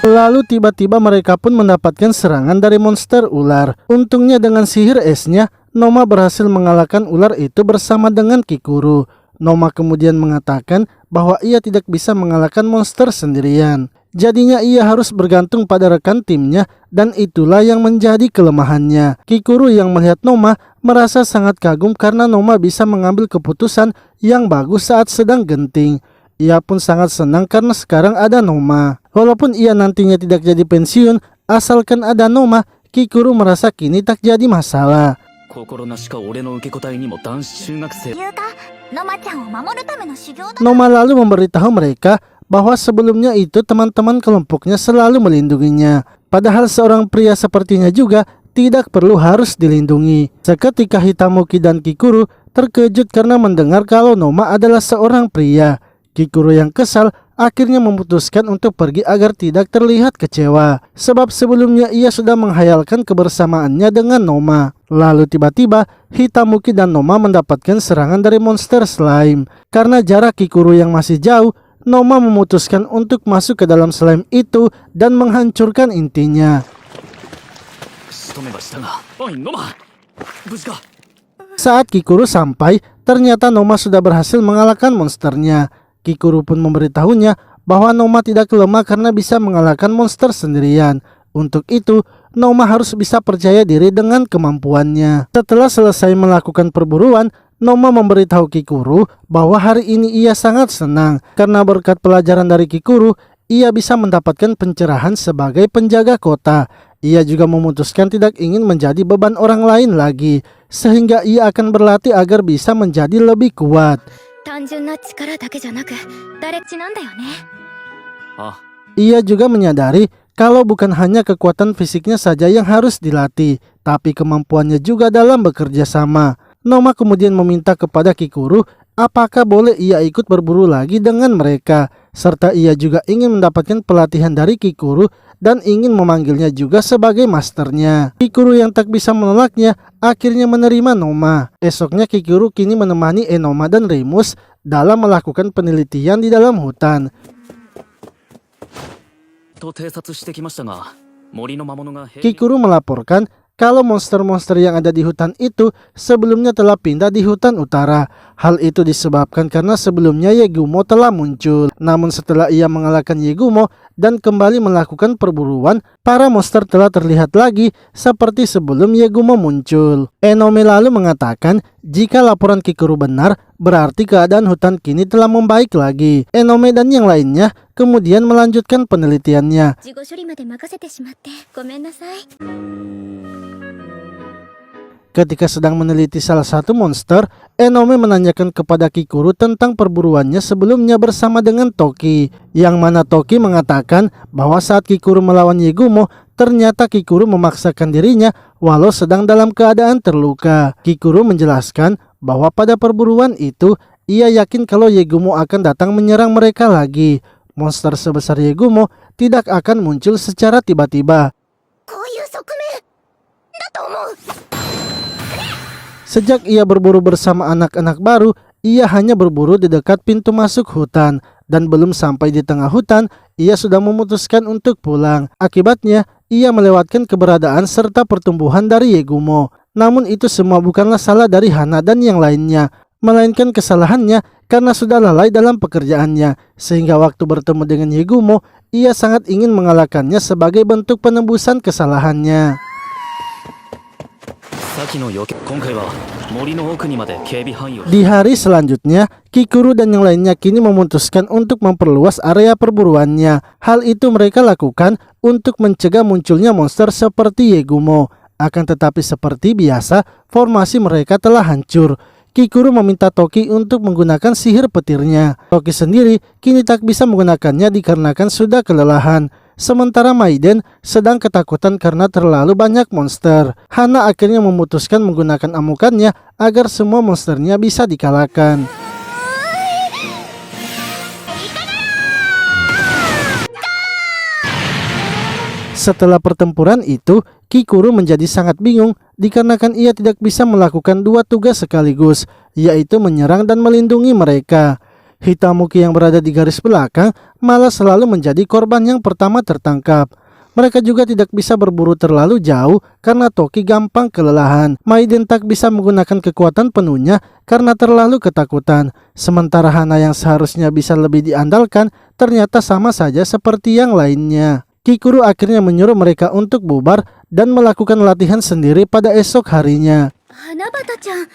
Lalu tiba-tiba mereka pun mendapatkan serangan dari monster ular. Untungnya dengan sihir esnya, Noma berhasil mengalahkan ular itu bersama dengan Kikuru. Noma kemudian mengatakan bahwa ia tidak bisa mengalahkan monster sendirian. Jadinya ia harus bergantung pada rekan timnya dan itulah yang menjadi kelemahannya. Kikuru yang melihat Noma merasa sangat kagum karena Noma bisa mengambil keputusan yang bagus saat sedang genting. Ia pun sangat senang karena sekarang ada Noma. Walaupun ia nantinya tidak jadi pensiun, asalkan ada Noma, Kikuru merasa kini tak jadi masalah. 心なしか俺の受け答えにも男子中学生 いうかノマちゃんを守るための修行だ Noma lalu memberitahu mereka bahwa sebelumnya itu teman-teman kelompoknya selalu melindunginya. Padahal seorang pria sepertinya juga tidak perlu harus dilindungi. Seketika Hitamuki dan Kikuru terkejut karena mendengar kalau Noma adalah seorang pria. Kikuru yang kesal akhirnya memutuskan untuk pergi agar tidak terlihat kecewa. Sebab sebelumnya ia sudah menghayalkan kebersamaannya dengan Noma. Lalu tiba-tiba Hitamuki dan Noma mendapatkan serangan dari monster slime. Karena jarak Kikuru yang masih jauh, Noma memutuskan untuk masuk ke dalam slime itu dan menghancurkan intinya. 仕留めはしたが、おいノマ、無事か。 Saat Kikuru sampai, ternyata Noma sudah berhasil mengalahkan monsternya. Kikuru pun memberitahunya bahwa Noma tidak lemah karena bisa mengalahkan monster sendirian. Untuk itu, Noma harus bisa percaya diri dengan kemampuannya. Setelah selesai melakukan perburuan, Noma memberitahu Kikuru bahwa hari ini ia sangat senang karena berkat pelajaran dari Kikuru, ia bisa mendapatkan pencerahan sebagai penjaga kota. Ia juga memutuskan tidak ingin menjadi beban orang lain lagi, sehingga ia akan berlatih agar bisa menjadi lebih kuat. 単純な力だけじゃなく誰ちなんだよね。 あ、 Ia juga menyadari kalau bukan hanya kekuatan fisiknya saja yang harus dilatih, tapi kemampuannya juga dalam bekerja sama. Noma kemudian meminta kepada Kikuru apakah boleh ia ikut berburu lagi dengan mereka, serta ia juga ingin mendapatkan pelatihan dari Kikuru dan ingin memanggilnya juga sebagai masternya. Kikuru yang tak bisa menolaknya akhirnya menerima Noma. Esoknya Kikuru kini menemani Enoma dan Remus dalam melakukan penelitian di dalam hutan. と偵察してきましたが、森の魔物が Kikuru melaporkan kalau monster-monster yang ada di hutan itu sebelumnya telah pindah di hutan utara. Hal itu disebabkan karena sebelumnya Yegumo telah muncul. Namun setelah ia mengalahkan Yegumo dan kembali melakukan perburuan, para monster telah terlihat lagi seperti sebelum Yegumo muncul. Enome lalu mengatakan jika laporan Kikuru benar, berarti keadaan hutan kini telah membaik lagi. Enome dan yang lainnya kemudian melanjutkan penelitiannya. 事後処理まで任せてしまってごめんなさい。 Ketika sedang meneliti salah satu monster, Enome menanyakan kepada Kikuru tentang perburuannya sebelumnya bersama dengan Toki. Yang mana Toki mengatakan bahwa saat Kikuru melawan Yegumo, ternyata Kikuru memaksakan dirinya walau sedang dalam keadaan terluka. Kikuru menjelaskan bahwa pada perburuan itu, ia yakin kalau Yegumo akan datang menyerang mereka lagi. Monster sebesar Yegumo tidak akan muncul secara tiba-tiba. こういう側面だと思う。 Sejak ia berburu bersama anak-anak baru, ia hanya berburu di dekat pintu masuk hutan. Dan belum sampai di tengah hutan, ia sudah memutuskan untuk pulang. Akibatnya, ia melewatkan keberadaan serta pertumbuhan dari Yegumo. Namun itu semua bukanlah salah dari Hana dan yang lainnya, melainkan kesalahannya karena sudah lalai dalam pekerjaannya. Sehingga waktu bertemu dengan Yegumo, ia sangat ingin mengalahkannya sebagai bentuk penembusan kesalahannya. 先の余計、今回は森の奥にまで警備範囲を。 Di hari selanjutnya, Kikuru dan yang lainnya kini memutuskan untuk memperluas area perburuannya. Hal itu mereka lakukan untuk mencegah munculnya monster seperti Yegumo. Akan tetapi seperti biasa, formasi mereka telah hancur. Kikuru meminta Toki untuk menggunakan sihir petirnya. Toki sendiri kini tak bisa menggunakannya dikarenakan sudah kelelahan. Sementara Maiden sedang ketakutan karena terlalu banyak monster. Hana akhirnya memutuskan menggunakan amukannya agar semua monsternya bisa dikalahkan. Setelah pertempuran itu, Kikuru menjadi sangat bingung dikarenakan ia tidak bisa melakukan dua tugas sekaligus, yaitu menyerang dan melindungi mereka. Hitamuki yang berada di garis belakang malah selalu menjadi korban yang pertama tertangkap. Mereka juga tidak bisa berburu terlalu jauh karena Toki gampang kelelahan. Maiden tak bisa menggunakan kekuatan penuhnya karena terlalu ketakutan. Sementara Hana yang seharusnya bisa lebih diandalkan ternyata sama saja seperti yang lainnya. Kikuru akhirnya menyuruh mereka untuk bubar dan melakukan latihan sendiri pada esok harinya. 花畑ちゃん、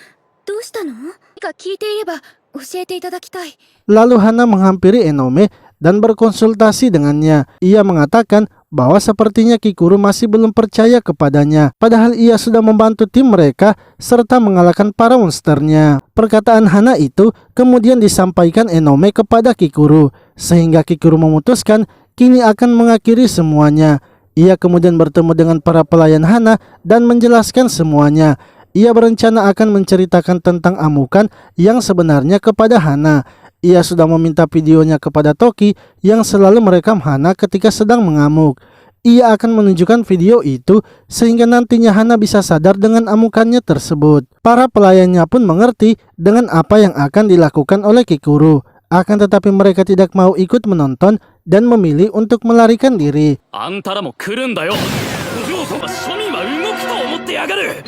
どうしたの？か聞いていれば教えていただきたい。 Lalu Hana menghampiri Enome dan berkonsultasi dengannya. Ia mengatakan bahwa sepertinya Kikuru masih belum percaya kepadanya, padahal ia sudah membantu tim mereka serta mengalahkan para monsternya. Perkataan Hana itu kemudian disampaikan Enome kepada Kikuru, sehingga Kikuru memutuskan kini akan mengakhiri semuanya. Ia kemudian bertemu dengan para pelayan Hana dan menjelaskan semuanya. Ia berencana akan menceritakan tentang amukan yang sebenarnya kepada Hana. Ia sudah meminta videonya kepada Toki yang selalu merekam Hana ketika sedang mengamuk. Ia akan menunjukkan video itu sehingga nantinya Hana bisa sadar dengan amukannya tersebut. Para pelayannya pun mengerti dengan apa yang akan dilakukan oleh Kikuru. Akan tetapi mereka tidak mau ikut menonton dan memilih untuk melarikan diri. あんたらも来るんだよ。お嬢様庶民は動くと思ってやがる。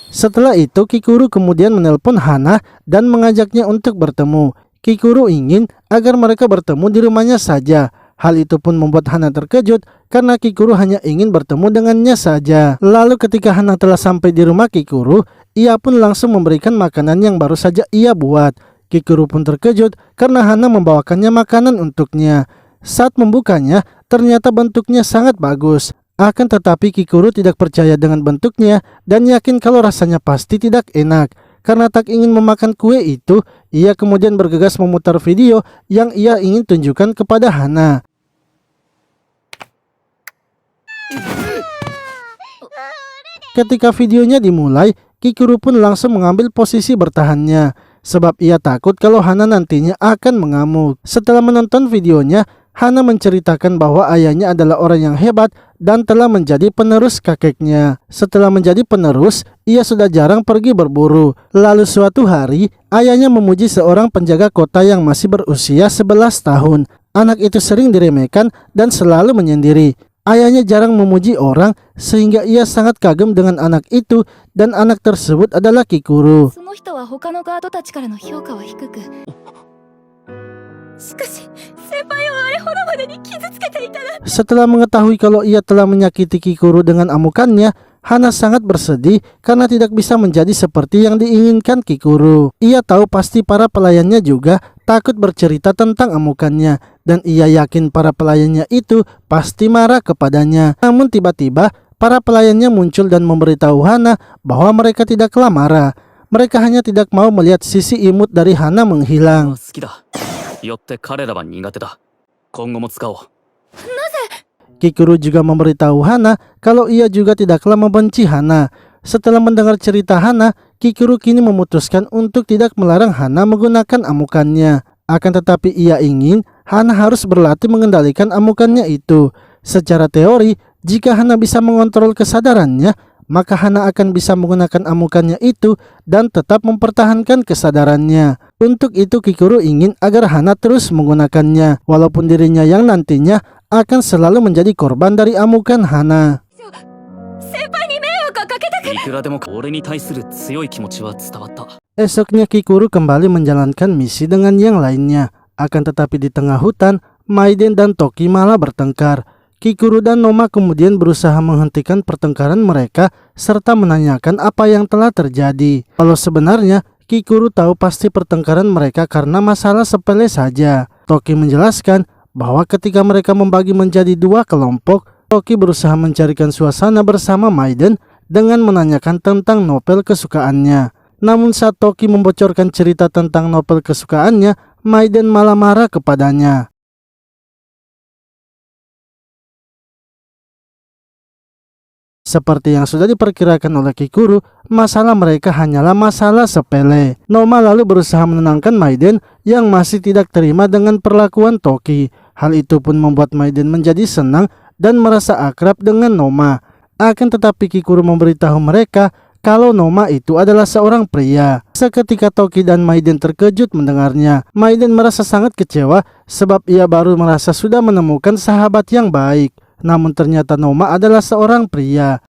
Setelah itu Kikuru kemudian menelpon Hana dan mengajaknya untuk bertemu. Kikuru ingin agar mereka bertemu di rumahnya saja. Hal itu pun membuat Hana terkejut karena Kikuru hanya ingin bertemu dengannya saja. Lalu ketika Hana telah sampai di rumah Kikuru, ia pun langsung memberikan makanan yang baru saja ia buat. Kikuru pun terkejut karena Hana membawakannya makanan untuknya. Saat membukanya, ternyata bentuknya sangat bagus. Akan tetapi Kikuru tidak percaya dengan bentuknya dan yakin kalau rasanya pasti tidak enak. Karena tak ingin memakan kue itu, ia kemudian bergegas memutar video yang ia ingin tunjukkan kepada Hana. Ketika videonya dimulai, Kikuru pun langsung mengambil posisi bertahannya. Sebab ia takut kalau Hana nantinya akan mengamuk. Setelah menonton videonya, Hana menceritakan bahwa ayahnya adalah orang yang hebat dan telah menjadi penerus kakeknya. Setelah menjadi penerus, ia sudah jarang pergi berburu. Lalu suatu hari, ayahnya memuji seorang penjaga kota yang masih berusia 11 tahun. Anak itu sering diremehkan dan selalu menyendiri. Ayahnya jarang memuji orang sehingga ia sangat kagum dengan anak itu dan anak tersebut adalah Kikuru. Setelah mengetahui kalau ia telah menyakiti Kikuru dengan amukannya, Hana sangat bersedih karena tidak bisa menjadi seperti yang diinginkan Kikuru. Ia tahu pasti para pelayannya juga takut bercerita tentang amukannya dan ia yakin para pelayannya itu pasti marah kepadanya. Namun tiba-tiba para pelayannya muncul dan memberitahu Hana bahwa mereka tidaklah marah. Mereka hanya tidak mau melihat sisi imut dari Hana menghilang. 好きだ。よって彼らは苦手だ。今後も使おう。 Kikuru juga memberitahu Hana kalau ia juga tidaklah membenci Hana. Setelah mendengar cerita Hana, Kikuru kini memutuskan untuk tidak melarang Hana menggunakan amukannya. Akan tetapi ia ingin Hana harus berlatih mengendalikan amukannya itu. Secara teori, jika Hana bisa mengontrol kesadarannya, maka Hana akan bisa menggunakan amukannya itu dan tetap mempertahankan kesadarannya. Untuk itu Kikuru ingin agar Hana terus menggunakannya, walaupun dirinya yang nantinya akan selalu menjadi korban dari amukan Hana. いくらでも俺に対する強い気持ちは伝わった。 Esoknya Kikuru kembali menjalankan misi dengan yang lainnya. Akan tetapi di tengah hutan, Maiden dan Toki malah bertengkar. Kikuru dan Noma kemudian berusaha menghentikan pertengkaran mereka serta menanyakan apa yang telah terjadi. Kalau sebenarnya Kikuru tahu pasti pertengkaran mereka karena masalah sepele saja. Toki menjelaskan bahwa ketika mereka membagi menjadi dua kelompok, Toki berusaha mencarikan suasana bersama Maiden dengan menanyakan tentang novel kesukaannya. Namun saat Toki membocorkan cerita tentang novel kesukaannya, Maiden malah marah kepadanya. Seperti yang sudah diperkirakan oleh Kikuru, masalah mereka hanyalah masalah sepele. Noma lalu berusaha menenangkan Maiden yang masih tidak terima dengan perlakuan Toki. Hal itu pun membuat Maiden menjadi senang dan merasa akrab dengan Noma. Akan tetapi Kikuru memberitahu mereka kalau Noma itu adalah seorang pria. Seketika Toki dan Maiden terkejut mendengarnya. Maiden merasa sangat kecewa sebab ia baru merasa sudah menemukan sahabat yang baik. Namun ternyata Noma adalah seorang pria.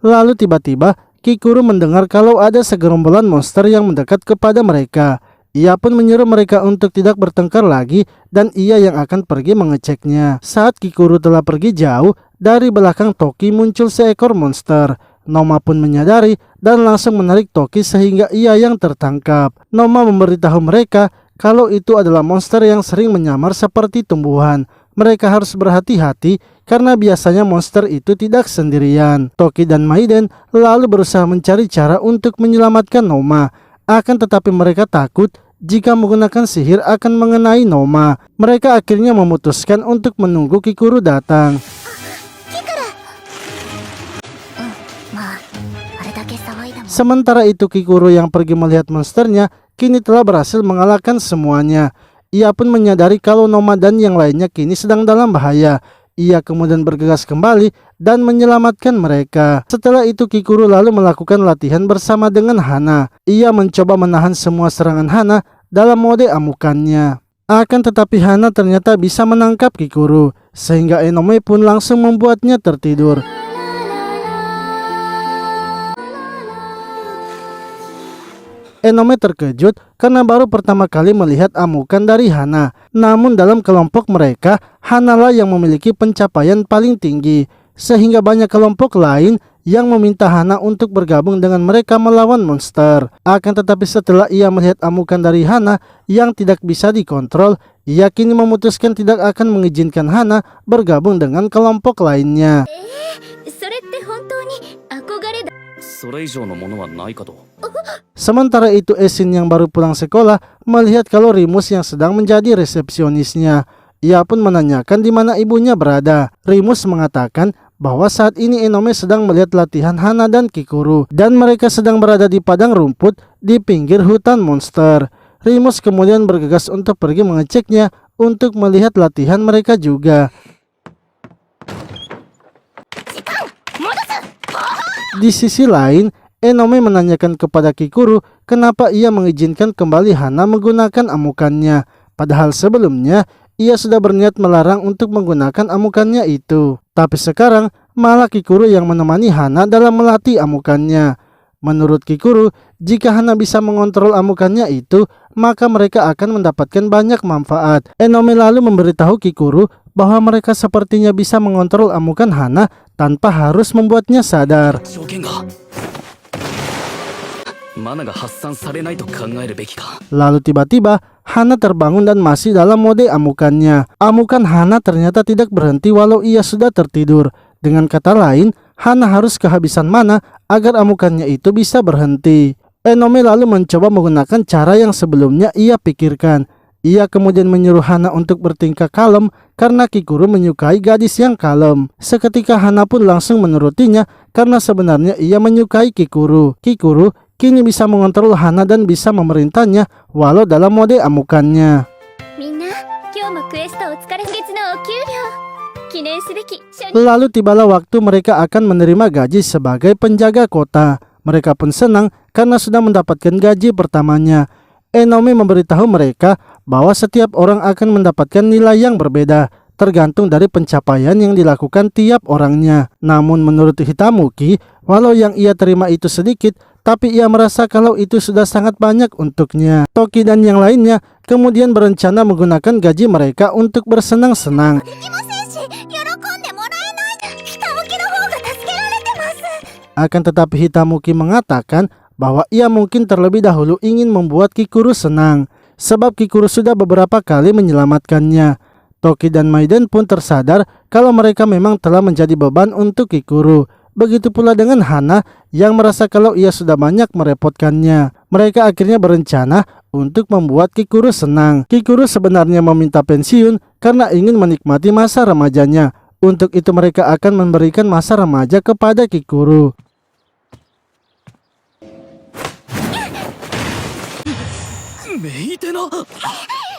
Lalu tiba-tiba Kikuru mendengar kalau ada segerombolan monster yang mendekat kepada mereka. Ia pun menyuruh mereka untuk tidak bertengkar lagi dan ia yang akan pergi mengeceknya. Saat Kikuru telah pergi jauh, dari belakang Toki muncul seekor monster. Noma pun menyadari dan langsung menarik Toki sehingga ia yang tertangkap. Noma memberitahu mereka kalau itu adalah monster yang sering menyamar seperti tumbuhan. Mereka harus berhati-hati karena biasanya monster itu tidak sendirian. Toki dan Maiden lalu berusaha mencari cara untuk menyelamatkan Noma. Akan tetapi mereka takut jika menggunakan sihir akan mengenai Noma. Mereka akhirnya memutuskan untuk menunggu Kikuru datang. まああれだけ騒いだもん。 Sementara itu Kikuru yang pergi melihat monsternya kini telah berhasil mengalahkan semuanya. Ia pun menyadari kalau Noma dan yang lainnya kini sedang dalam bahaya. Ia kemudian bergegas kembali dan menyelamatkan mereka. Setelah itu Kikuru lalu melakukan latihan bersama dengan Hana. Ia mencoba menahan semua serangan Hana dalam mode amukannya. Akan tetapi Hana ternyata bisa menangkap Kikuru, sehingga Enome pun langsung membuatnya tertidur. Enome terkejut karena baru pertama kali melihat amukan dari Hana. Namun dalam kelompok mereka, Hana lah yang memiliki pencapaian paling tinggi, sehingga banyak kelompok lain yang meminta Hana untuk bergabung dengan mereka melawan monster. Akan tetapi setelah ia melihat amukan dari Hana yang tidak bisa dikontrol, ia kini memutuskan tidak akan mengizinkan Hana bergabung dengan kelompok lainnya. それって本当に憧れだ。それ以上のものはないかと。 Sementara itu Esin yang baru pulang sekolah melihat kalau Rimus yang sedang menjadi resepsionisnya. Ia pun menanyakan di mana ibunya berada. Rimus mengatakan bahwa saat ini Enome sedang melihat latihan Hana dan Kikuru dan mereka sedang berada di padang rumput di pinggir hutan monster. Rimus kemudian bergegas untuk pergi mengeceknya untuk melihat latihan mereka juga. Di sisi lain, Enome menanyakan kepada Kikuru kenapa ia mengizinkan kembali Hana menggunakan amukannya. Padahal sebelumnya ia sudah berniat melarang untuk menggunakan amukannya itu. Tapi sekarang malah Kikuru yang menemani Hana dalam melatih amukannya. Menurut Kikuru, jika Hana bisa mengontrol amukannya itu, maka mereka akan mendapatkan banyak manfaat. Enome lalu memberitahu Kikuru bahwa mereka sepertinya bisa mengontrol amukan Hana tanpa harus membuatnya sadar. 条件がマナが発散されないと考えるべきか。 Lalu tiba-tiba Hana terbangun dan masih dalam mode amukannya. Amukan Hana ternyata tidak berhenti walau ia sudah tertidur. Dengan kata lain, Hana harus kehabisan mana agar amukannya itu bisa berhenti. Enome lalu mencoba menggunakan cara yang sebelumnya ia pikirkan. Ia kemudian menyuruh Hana untuk bertingkah kalem karena Kikuru menyukai gadis yang kalem. Seketika Hana pun langsung menurutinya karena sebenarnya ia menyukai Kikuru. Kikuru kini bisa mengontrol Hana dan bisa memerintahnya walau dalam mode amukannya. みんな、今日もクエストお疲れ。月のお給料記念すべき初日。 Lalu tibalah waktu mereka akan menerima gaji sebagai penjaga kota. Mereka pun senang karena sudah mendapatkan gaji pertamanya. Enome memberitahu mereka bahwa setiap orang akan mendapatkan nilai yang berbeda, tergantung dari pencapaian yang dilakukan tiap orangnya. Namun menurut Hitamuki, walau yang ia terima itu sedikit, tapi ia merasa kalau itu sudah sangat banyak untuknya. Toki dan yang lainnya kemudian berencana menggunakan gaji mereka untuk bersenang-senang. できませんし、喜んでもらえない。ひたむきの方が助けられてます。 Akan tetapi Hitamuki mengatakan bahwa ia mungkin terlebih dahulu ingin membuat Kikuru senang, sebab Kikuru sudah beberapa kali menyelamatkannya. Toki dan Maiden pun tersadar kalau mereka memang telah menjadi beban untuk Kikuru. Begitu pula dengan Hana yang merasa kalau ia sudah banyak merepotkannya. Mereka akhirnya berencana untuk membuat Kikuru senang. Kikuru sebenarnya meminta pensiun karena ingin menikmati masa remajanya. Untuk itu mereka akan memberikan masa remaja kepada Kikuru.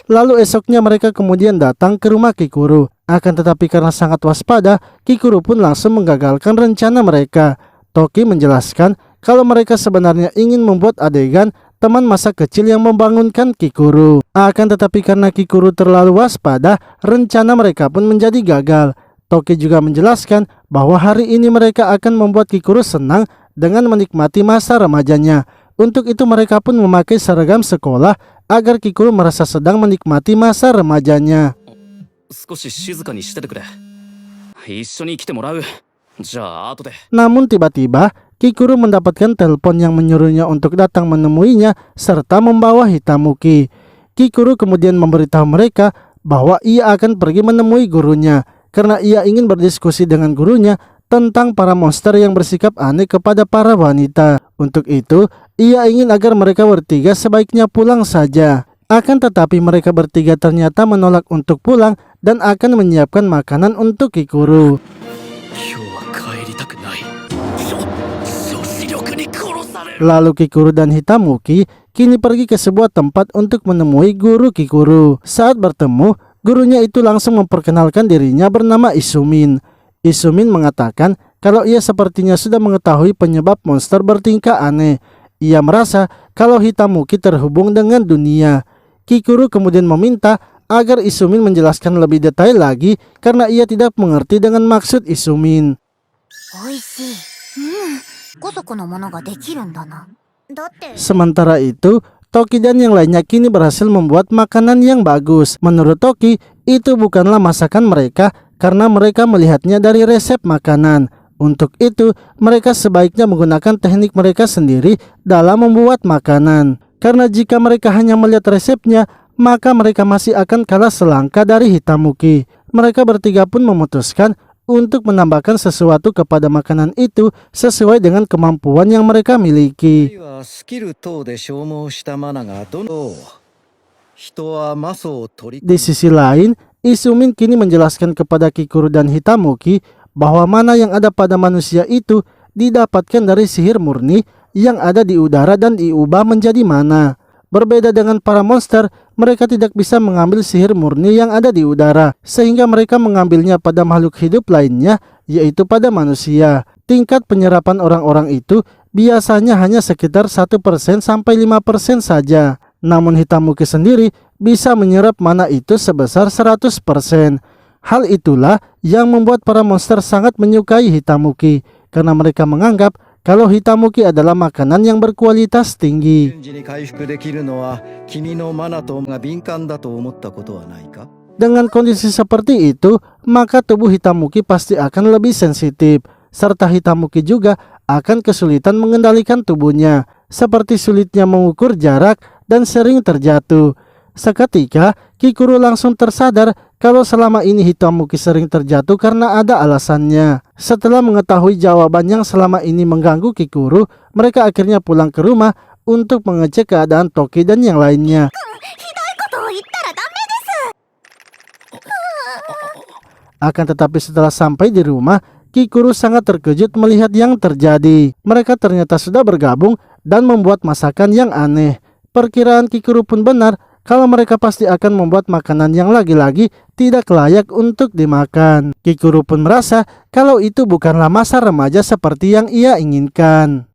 Lalu esoknya mereka kemudian datang ke rumah Kikuru. Akan tetapi karena sangat waspada, Kikuru pun langsung menggagalkan rencana mereka. Toki menjelaskan kalau mereka sebenarnya ingin membuat adegan teman masa kecil yang membangunkan Kikuru. Akan tetapi karena Kikuru terlalu waspada, rencana mereka pun menjadi gagal. Toki juga menjelaskan bahwa hari ini mereka akan membuat Kikuru senang dengan menikmati masa remajanya. Untuk itu mereka pun memakai seragam sekolah agar Kikuru merasa sedang menikmati masa remajanya. 少し静かにしててくれ。一緒に来てもらう。じゃあ後で。 Namun tiba-tiba Kikuru mendapatkan telepon yang menyuruhnya untuk datang menemuinya serta membawa Hitamuki. Kikuru kemudian memberitahu mereka bahwa ia akan pergi menemui gurunya karena ia ingin berdiskusi dengan gurunya tentang para monster yang bersikap aneh kepada para wanita. Untuk itu, ia ingin agar mereka bertiga sebaiknya pulang saja. Akan tetapi mereka bertiga ternyata menolak untuk pulang dan akan menyiapkan makanan untuk Kikuru. 今日は帰りたくない。女子力に殺される。 Lalu Kikuru dan Hitamuki kini pergi ke sebuah tempat untuk menemui guru Kikuru. Saat bertemu, gurunya itu langsung memperkenalkan dirinya bernama Isumin. Isumin mengatakan kalau ia sepertinya sudah mengetahui penyebab monster bertingkah aneh. Ia merasa kalau Hitamuki terhubung dengan dunia. Kikuru kemudian meminta agar Isumin menjelaskan lebih detail lagi karena ia tidak mengerti dengan maksud Isumin. おいしい。こそこのものができるんだな。だって Sementara itu, Toki dan yang lainnya kini berhasil membuat makanan yang bagus. Menurut Toki, itu bukanlah masakan mereka karena mereka melihatnya dari resep makanan. Untuk itu, mereka sebaiknya menggunakan teknik mereka sendiri dalam membuat makanan. Karena jika mereka hanya melihat resepnya, maka mereka masih akan kalah selangkah dari Hitamuki. Mereka bertiga pun memutuskan untuk menambahkan sesuatu kepada makanan itu sesuai dengan kemampuan yang mereka miliki. はスキル等で消耗したマナがどの人は魔素を取り Di sisi lain, Isumin kini menjelaskan kepada Kikuru dan Hitamuki bahwa mana yang ada pada manusia itu didapatkan dari sihir murni yang ada di udara dan diubah menjadi mana. Berbeda dengan para monster, mereka tidak bisa mengambil sihir murni yang ada di udara, sehingga mereka mengambilnya pada makhluk hidup lainnya, yaitu pada manusia. Tingkat penyerapan orang-orang itu biasanya hanya sekitar 1% sampai 5% saja. Namun Hitamuki sendiri bisa menyerap mana itu sebesar 100%. Hal itulah yang membuat para monster sangat menyukai Hitamuki, karena mereka menganggap kalau Hitamuki adalah makanan yang berkualitas tinggi. 瞬時に回復できるのは君のマナとが敏感だと思ったことはないか Dengan kondisi seperti itu, maka tubuh Hitamuki pasti akan lebih sensitif, serta Hitamuki juga akan kesulitan mengendalikan tubuhnya, seperti sulitnya mengukur jarak dan sering terjatuh. Seketika, Kikuru langsung tersadar kalau selama ini Hitamuki sering terjatuh karena ada alasannya. Setelah mengetahui jawaban yang selama ini mengganggu Kikuru, mereka akhirnya pulang ke rumah untuk mengecek keadaan Toki dan yang lainnya. ひどいことを言ったらダメです。 Akan tetapi setelah sampai di rumah, Kikuru sangat terkejut melihat yang terjadi. Mereka ternyata sudah bergabung dan membuat masakan yang aneh. Perkiraan Kikuru pun benar kalau mereka pasti akan membuat makanan yang lagi-lagi tidak layak untuk dimakan. Kikuru pun merasa kalau itu bukanlah masa remaja seperti yang ia inginkan.